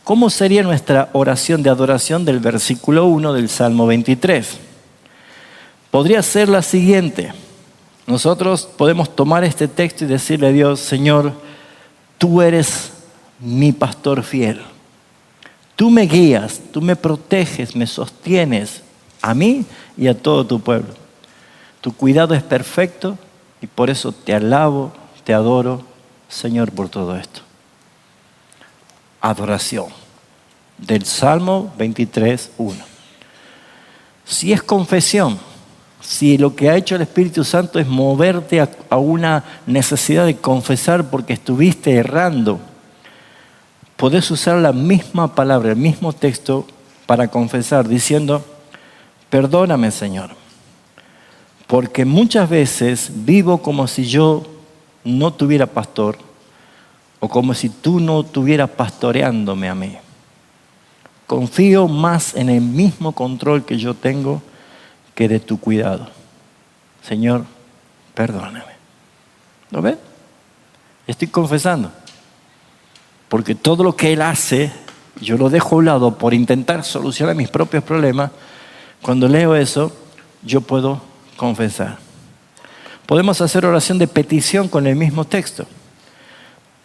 ¿Cómo sería nuestra oración de adoración del versículo 1 del Salmo 23? Podría ser la siguiente. Nosotros podemos tomar este texto y decirle a Dios, Señor, tú eres mi pastor fiel. Tú me guías, tú me proteges, me sostienes a mí y a todo tu pueblo. Tu cuidado es perfecto y por eso te alabo, te adoro, Señor, por todo esto. Adoración del Salmo 23:1. Si es confesión, si lo que ha hecho el Espíritu Santo es moverte a una necesidad de confesar porque estuviste errando, podés usar la misma palabra, el mismo texto para confesar, diciendo, perdóname, Señor, porque muchas veces vivo como si yo no tuviera pastor o como si tú no estuvieras pastoreándome a mí. Confío más en el mismo control que yo tengo que de tu cuidado. Señor, perdóname. ¿Lo ven? Estoy confesando. Porque todo lo que Él hace, yo lo dejo a un lado por intentar solucionar mis propios problemas. Cuando leo eso, yo puedo confesar. Podemos hacer oración de petición con el mismo texto,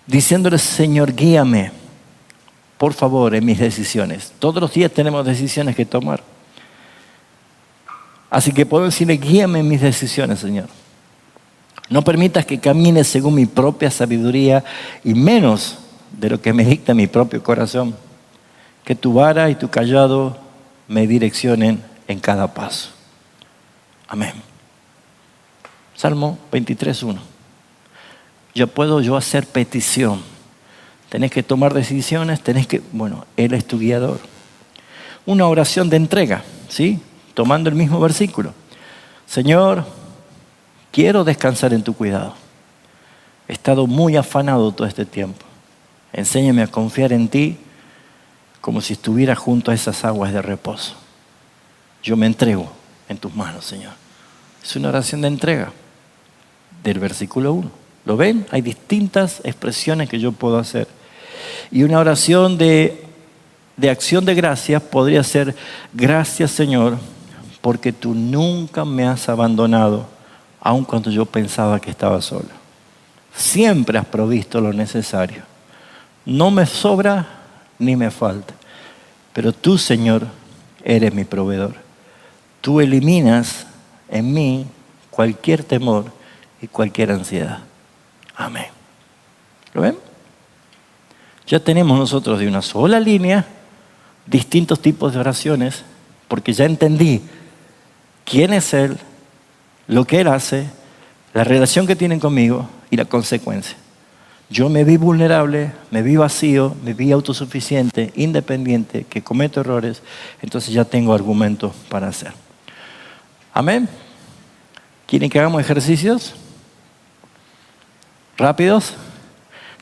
diciéndole, Señor, guíame, por favor, en mis decisiones. Todos los días tenemos decisiones que tomar. Así que puedo decirle, guíame en mis decisiones, Señor. No permitas que camine según mi propia sabiduría y menos de lo que me dicta mi propio corazón. Que tu vara y tu callado me direccionen en cada paso. Amén. Salmo 23:1. Puedo hacer petición. Tenés que tomar decisiones, Él es tu guiador. Una oración de entrega, ¿sí? Tomando el mismo versículo. Señor, quiero descansar en tu cuidado. He estado muy afanado todo este tiempo. Enséñame a confiar en ti como si estuviera junto a esas aguas de reposo. Yo me entrego en tus manos, Señor. Es una oración de entrega del versículo 1. ¿Lo ven? Hay distintas expresiones que yo puedo hacer. Y una oración de acción de gracias podría ser, gracias, Señor, porque tú nunca me has abandonado, aun cuando yo pensaba que estaba solo. Siempre has provisto lo necesario. No me sobra ni me falta. Pero tú, Señor, eres mi proveedor. Tú eliminas en mí cualquier temor y cualquier ansiedad. Amén. ¿Lo ven? Ya tenemos nosotros de una sola línea distintos tipos de oraciones, porque ya entendí quién es Él, lo que Él hace, la relación que tienen conmigo y la consecuencia. Yo me vi vulnerable, me vi vacío, me vi autosuficiente, independiente, que cometo errores, entonces ya tengo argumentos para hacer. Amén. ¿Quieren que hagamos ejercicios? ¿Rápidos?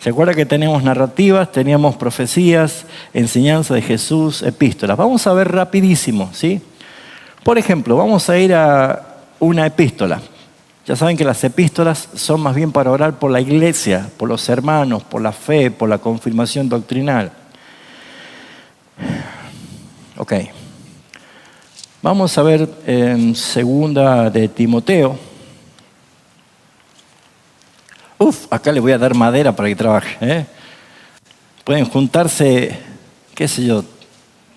¿Se acuerda que tenemos narrativas, teníamos profecías, enseñanza de Jesús, epístolas? Vamos a ver rapidísimo, ¿sí? Por ejemplo, vamos a ir a una epístola. Ya saben que las epístolas son más bien para orar por la iglesia, por los hermanos, por la fe, por la confirmación doctrinal. Ok. Vamos a ver en segunda de Timoteo. Acá les voy a dar madera para que trabaje, ¿eh? Pueden juntarse, qué sé yo,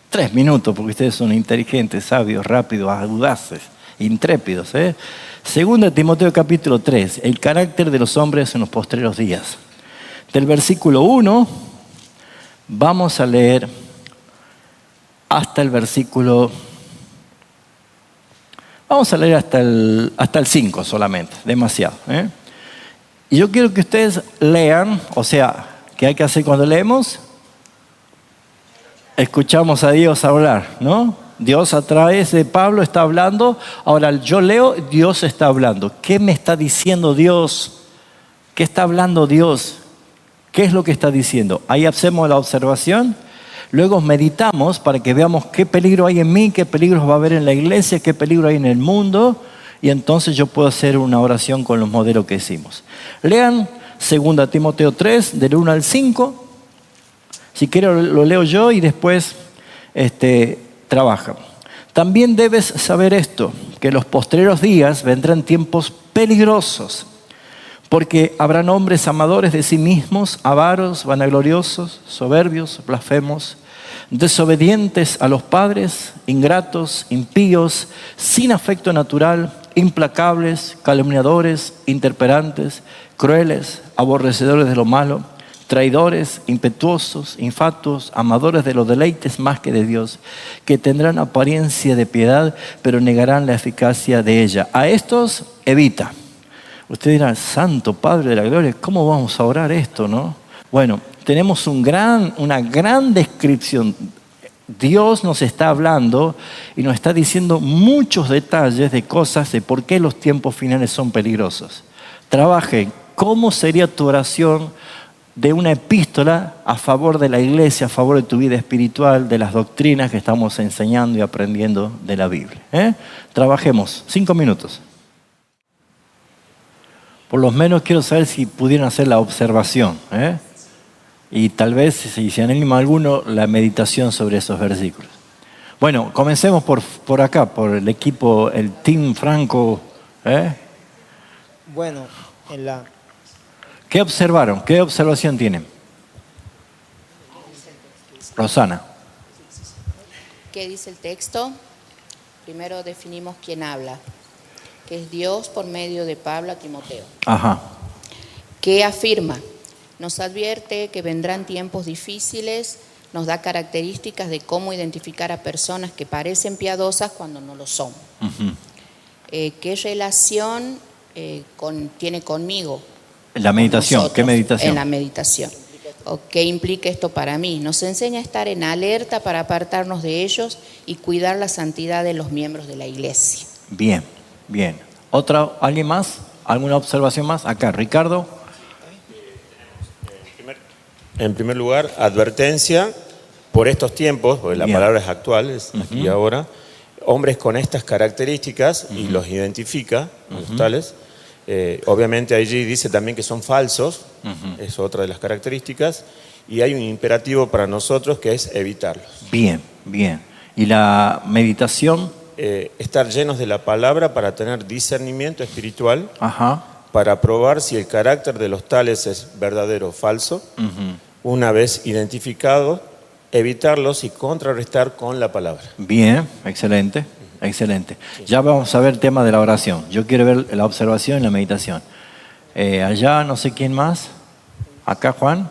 3 minutos, porque ustedes son inteligentes, sabios, rápidos, audaces, intrépidos, ¿eh? Segunda de Timoteo capítulo 3, el carácter de los hombres en los postreros días. Del versículo 1 vamos a leer hasta el versículo... Vamos a leer hasta el 5 solamente, demasiado, ¿eh? Y yo quiero que ustedes lean, o sea, ¿qué hay que hacer cuando leemos? Escuchamos a Dios hablar, ¿no? Dios a través de Pablo está hablando. Ahora yo leo, Dios está hablando. ¿Qué me está diciendo Dios? ¿Qué está hablando Dios? ¿Qué es lo que está diciendo? Ahí hacemos la observación. Luego meditamos para que veamos qué peligro hay en mí, qué peligros va a haber en la iglesia, qué peligro hay en el mundo. Y entonces yo puedo hacer una oración con los modelos que hicimos. Lean 2 Timoteo 3, del 1 al 5. Si quieren lo leo yo y después trabajan. También debes saber esto, que en los postreros días vendrán tiempos peligrosos, porque habrán hombres amadores de sí mismos, avaros, vanagloriosos, soberbios, blasfemos, desobedientes a los padres, ingratos, impíos, sin afecto natural, implacables, calumniadores, interperantes, crueles, aborrecedores de lo malo, traidores, impetuosos, infatuos, amadores de los deleites más que de Dios, que tendrán apariencia de piedad, pero negarán la eficacia de ella. A estos evita. Usted dirá, Santo Padre de la Gloria, ¿cómo vamos a orar esto, no? Bueno, tenemos una gran descripción. Dios nos está hablando y nos está diciendo muchos detalles de cosas de por qué los tiempos finales son peligrosos. Trabaje, ¿cómo sería tu oración de una epístola a favor de la iglesia, a favor de tu vida espiritual, de las doctrinas que estamos enseñando y aprendiendo de la Biblia? Trabajemos, 5 minutos. Por lo menos quiero saber si pudieron hacer la observación, y tal vez, si se anima alguno, la meditación sobre esos versículos. Bueno, comencemos por acá, por el equipo, el Team Franco. Bueno, ¿Qué observaron? ¿Qué observación tienen? Rosana. ¿Qué dice el texto? Primero definimos quién habla, que es Dios por medio de Pablo a Timoteo. Ajá. ¿Qué afirma? Nos advierte que vendrán tiempos difíciles, nos da características de cómo identificar a personas que parecen piadosas cuando no lo son. Uh-huh. ¿Qué relación tiene conmigo? La meditación. Nosotros, ¿Qué meditación? En la meditación. ¿O qué implica esto para mí? Nos enseña a estar en alerta para apartarnos de ellos y cuidar la santidad de los miembros de la iglesia. Bien, bien. ¿Alguien más? ¿Alguna observación más? Acá, Ricardo. En primer lugar, advertencia por estos tiempos, porque la palabra es actual, es aquí y ahora, hombres con estas características, y los identifica, los tales. Obviamente allí dice también que son falsos, es otra de las características, y hay un imperativo para nosotros que es evitarlos. Bien, bien. ¿Y la meditación? Estar llenos de la palabra para tener discernimiento espiritual, Ajá. para probar si el carácter de los tales es verdadero o falso. Una vez identificado, evitarlos y contrarrestar con la palabra. Bien, excelente, excelente. Ya vamos a ver el tema de la oración. Yo quiero ver la observación y la meditación. Allá no sé quién más. Acá Juan.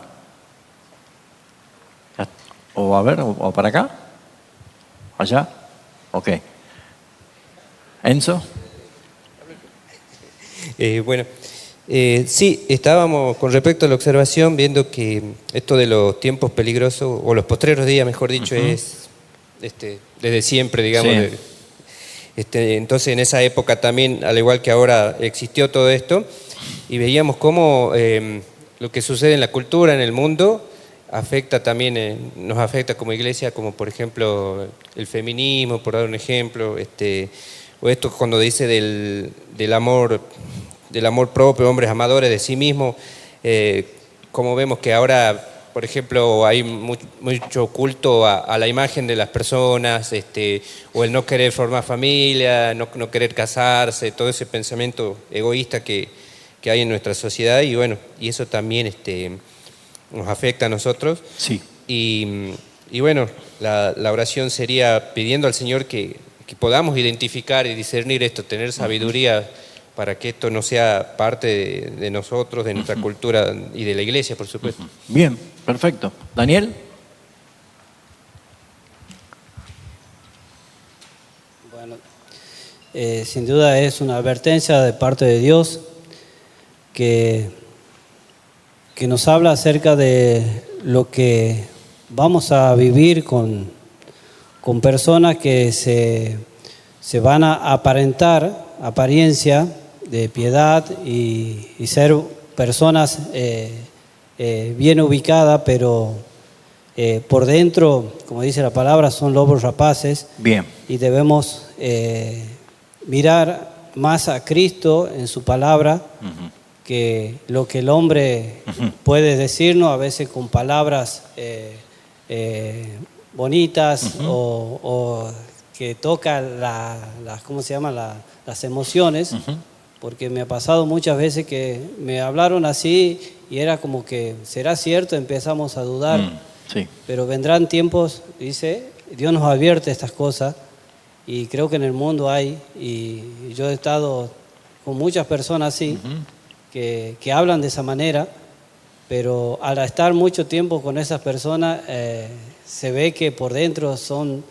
O a ver, o para acá. Allá. Ok. Enzo. Bueno, sí, estábamos con respecto a la observación viendo que esto de los tiempos peligrosos, o los postreros días, mejor dicho, es desde siempre, digamos. Sí. Entonces en esa época también, al igual que ahora, existió todo esto y veíamos cómo lo que sucede en la cultura, en el mundo, afecta también, nos afecta como iglesia, como por ejemplo el feminismo, por dar un ejemplo, o esto cuando dice del amor propio, hombres amadores de sí mismos, como vemos que ahora, por ejemplo, hay mucho culto a la imagen de las personas, o el no querer formar familia, no querer casarse, todo ese pensamiento egoísta que hay en nuestra sociedad, y bueno, y eso también nos afecta a nosotros. Sí. Y bueno, la oración sería pidiendo al Señor que podamos identificar y discernir esto, tener sabiduría para que esto no sea parte de nosotros, de nuestra cultura y de la iglesia, por supuesto. Bien, perfecto. Daniel. Bueno, sin duda es una advertencia de parte de Dios que nos habla acerca de lo que vamos a vivir con personas que se van a apariencia de piedad y ser personas bien ubicadas, pero por dentro, como dice la palabra, son lobos rapaces. Bien. Y debemos mirar más a Cristo en su palabra, que lo que el hombre puede decirnos, a veces con palabras bonitas o que toca ¿cómo se llama? Las emociones, porque me ha pasado muchas veces que me hablaron así y era como que, ¿será cierto? Empezamos a dudar, Sí. pero vendrán tiempos, dice, Dios nos advierte estas cosas y creo que en el mundo hay, y yo he estado con muchas personas así, que hablan de esa manera, pero al estar mucho tiempo con esas personas, se ve que por dentro son,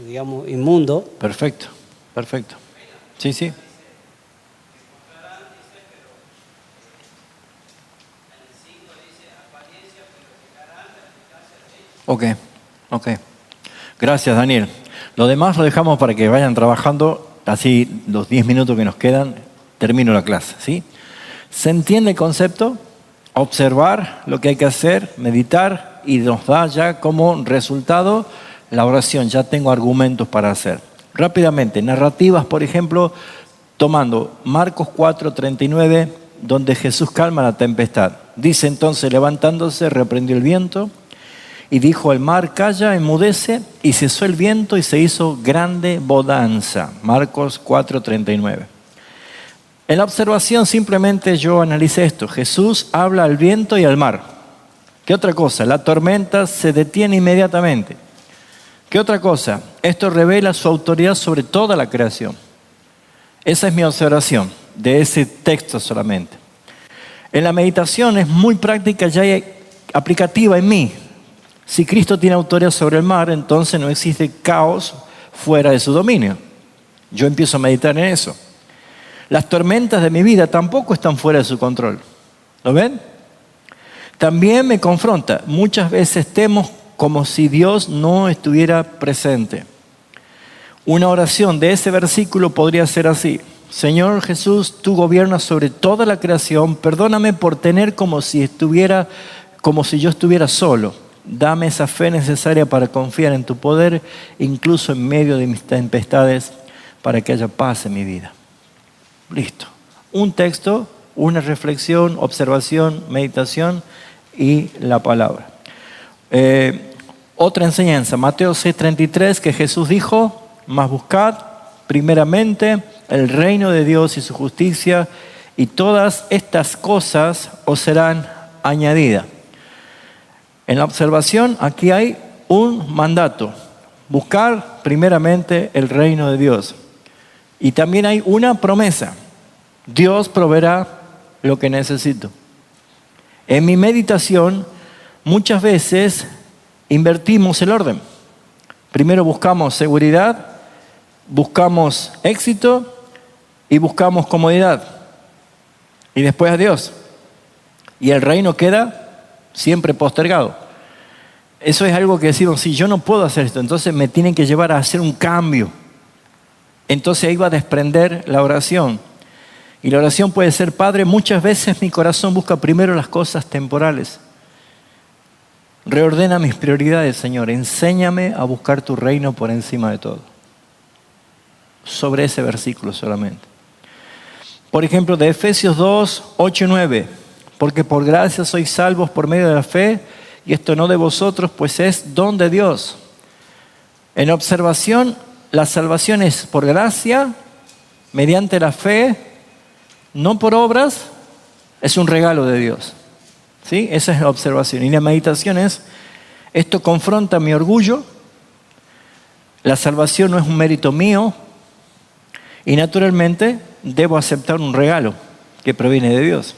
digamos, inmundos. Perfecto, perfecto. Sí, sí. Ok. Gracias, Daniel. Lo demás lo dejamos para que vayan trabajando, así los 10 minutos que nos quedan, termino la clase, ¿sí? ¿Se entiende el concepto? Observar lo que hay que hacer, meditar, y nos da ya como resultado la oración. Ya tengo argumentos para hacer. Rápidamente, narrativas, por ejemplo, tomando Marcos 4:39, donde Jesús calma la tempestad. Dice entonces, levantándose, reprendió el viento y dijo al mar, calla, enmudece, y cesó el viento y se hizo grande bonanza. Marcos 4:39. En la observación simplemente yo analicé esto. Jesús habla al viento y al mar. ¿Qué otra cosa? La tormenta se detiene inmediatamente. ¿Qué otra cosa? Esto revela su autoridad sobre toda la creación. Esa es mi observación de ese texto solamente. En la meditación es muy práctica ya y aplicativa en mí. Si Cristo tiene autoridad sobre el mar, entonces no existe caos fuera de su dominio. Yo empiezo a meditar en eso. Las tormentas de mi vida tampoco están fuera de su control. ¿Lo ven? También me confronta. Muchas veces temo como si Dios no estuviera presente. Una oración de ese versículo podría ser así: Señor Jesús, tú gobiernas sobre toda la creación. Perdóname por tener como si yo estuviera solo. Dame esa fe necesaria para confiar en tu poder, incluso en medio de mis tempestades, para que haya paz en mi vida. Listo. Un texto, una reflexión, observación, meditación y la palabra. Otra enseñanza, Mateo 6:33, que Jesús dijo, mas buscad primeramente el reino de Dios y su justicia, y todas estas cosas os serán añadidas. En la observación aquí hay un mandato: buscar primeramente el reino de Dios. Y también hay una promesa: Dios proveerá lo que necesito. En mi meditación muchas veces invertimos el orden. Primero buscamos seguridad, buscamos éxito y buscamos comodidad. Y después a Dios. Y el reino queda siempre postergado. Eso es algo que decimos, si yo no puedo hacer esto, entonces me tienen que llevar a hacer un cambio. Entonces ahí va a desprender la oración. Y la oración puede ser: Padre, muchas veces mi corazón busca primero las cosas temporales. Reordena mis prioridades, Señor. Enséñame a buscar tu reino por encima de todo. Sobre ese versículo solamente. Por ejemplo, de Efesios 2, 8 y 9. Porque por gracia sois salvos por medio de la fe, y esto no de vosotros, pues es don de Dios. En observación, la salvación es por gracia, mediante la fe, no por obras, es un regalo de Dios. ¿Sí? Esa es la observación. Y la meditación es: esto confronta mi orgullo, la salvación no es un mérito mío, y naturalmente debo aceptar un regalo que proviene de Dios.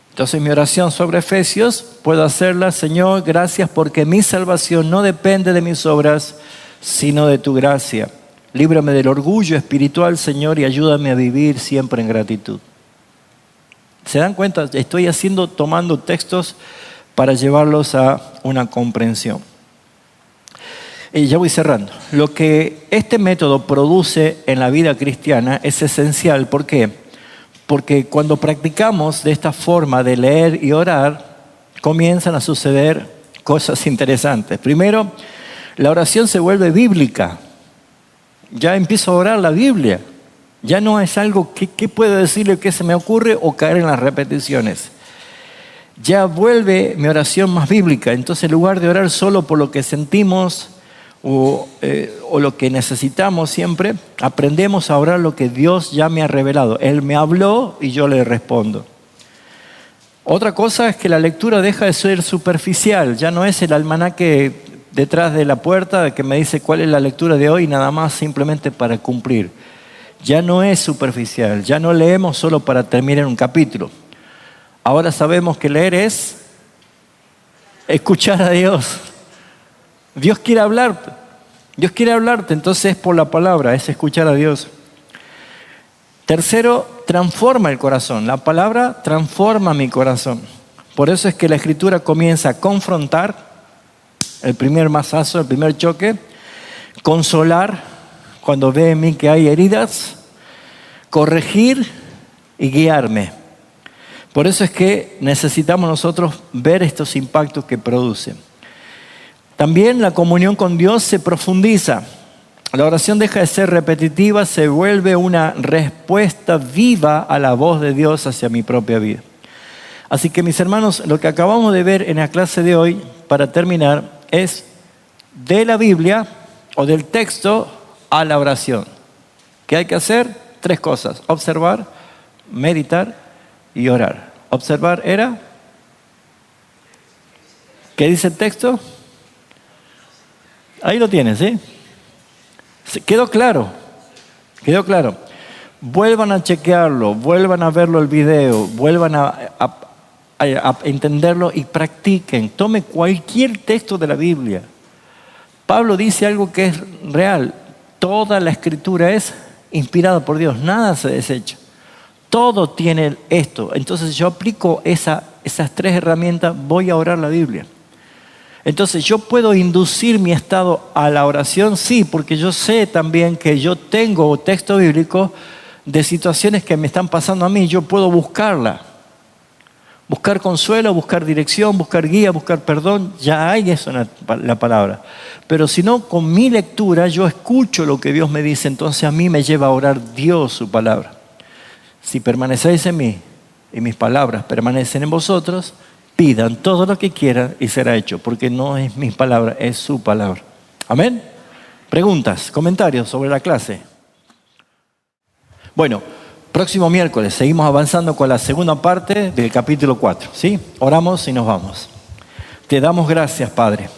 Entonces mi oración sobre Efesios puedo hacerla: Señor, gracias porque mi salvación no depende de mis obras, sino de tu gracia. Líbrame del orgullo espiritual, Señor, y ayúdame a vivir siempre en gratitud. ¿Se dan cuenta? Estoy tomando textos para llevarlos a una comprensión. Y ya voy cerrando. Lo que este método produce en la vida cristiana es esencial. ¿Por qué? Porque cuando practicamos de esta forma de leer y orar, comienzan a suceder cosas interesantes. Primero, la oración se vuelve bíblica. Ya empiezo a orar la Biblia. Ya no es algo que puedo decirle que se me ocurre o caer en las repeticiones. Ya vuelve mi oración más bíblica. Entonces, en lugar de orar solo por lo que sentimos o lo que necesitamos siempre, aprendemos a orar lo que Dios ya me ha revelado. Él me habló y yo le respondo. Otra cosa es que la lectura deja de ser superficial. Ya no es el almanaque detrás de la puerta que me dice cuál es la lectura de hoy, nada más simplemente para cumplir. Ya no es superficial. Ya no leemos solo para terminar un capítulo. Ahora sabemos que leer es escuchar a Dios. Dios quiere hablarte. Dios quiere hablarte, entonces es por la palabra, es escuchar a Dios. Tercero, transforma el corazón. La palabra transforma mi corazón. Por eso es que la Escritura comienza a confrontar, el primer mazazo, el primer choque, consolar cuando ve en mí que hay heridas, corregir y guiarme. Por eso es que necesitamos nosotros ver estos impactos que produce. También la comunión con Dios se profundiza. La oración deja de ser repetitiva, se vuelve una respuesta viva a la voz de Dios hacia mi propia vida. Así que, mis hermanos, lo que acabamos de ver en la clase de hoy, para terminar, es de la Biblia o del texto a la oración. ¿Qué hay que hacer? 3 cosas: observar, meditar y orar. Observar era, ¿qué dice el texto? Ahí lo tienes, ¿sí? Quedó claro, quedó claro. Vuelvan a chequearlo, vuelvan a verlo el video, vuelvan a entenderlo y practiquen. Tome cualquier texto de la Biblia. Pablo dice algo que es real: toda la Escritura es inspirada por Dios, nada se desecha. Todo tiene esto. Entonces yo aplico esas 3 herramientas, voy a orar la Biblia. Entonces yo puedo inducir mi estado a la oración, sí, porque yo sé también que yo tengo texto bíblico de situaciones que me están pasando a mí. Yo puedo buscarla. Buscar consuelo, buscar dirección, buscar guía, buscar perdón. Ya hay eso en la palabra. Pero si no, con mi lectura yo escucho lo que Dios me dice. Entonces a mí me lleva a orar Dios su palabra. Si permanecéis en mí y mis palabras permanecen en vosotros, pidan todo lo que quieran y será hecho. Porque no es mi palabra, es su palabra. Amén. Preguntas, comentarios sobre la clase. Bueno, próximo miércoles seguimos avanzando con la segunda parte del capítulo 4. ¿Sí? Oramos y nos vamos. Te damos gracias, Padre.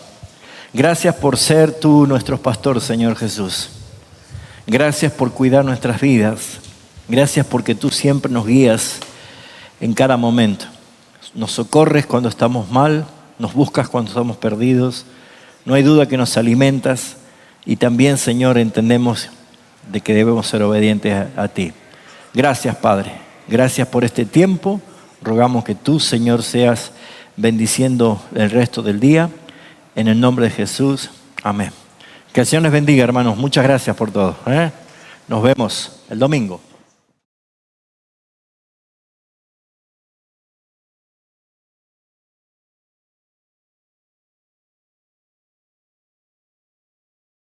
Gracias por ser tú nuestro pastor, Señor Jesús. Gracias por cuidar nuestras vidas. Gracias porque tú siempre nos guías en cada momento. Nos socorres cuando estamos mal, nos buscas cuando estamos perdidos. No hay duda que nos alimentas y también, Señor, entendemos de que debemos ser obedientes a ti. Gracias, Padre. Gracias por este tiempo. Rogamos que tú, Señor, seas bendiciendo el resto del día. En el nombre de Jesús. Amén. Que el Señor les bendiga, hermanos. Muchas gracias por todo. Nos vemos el domingo.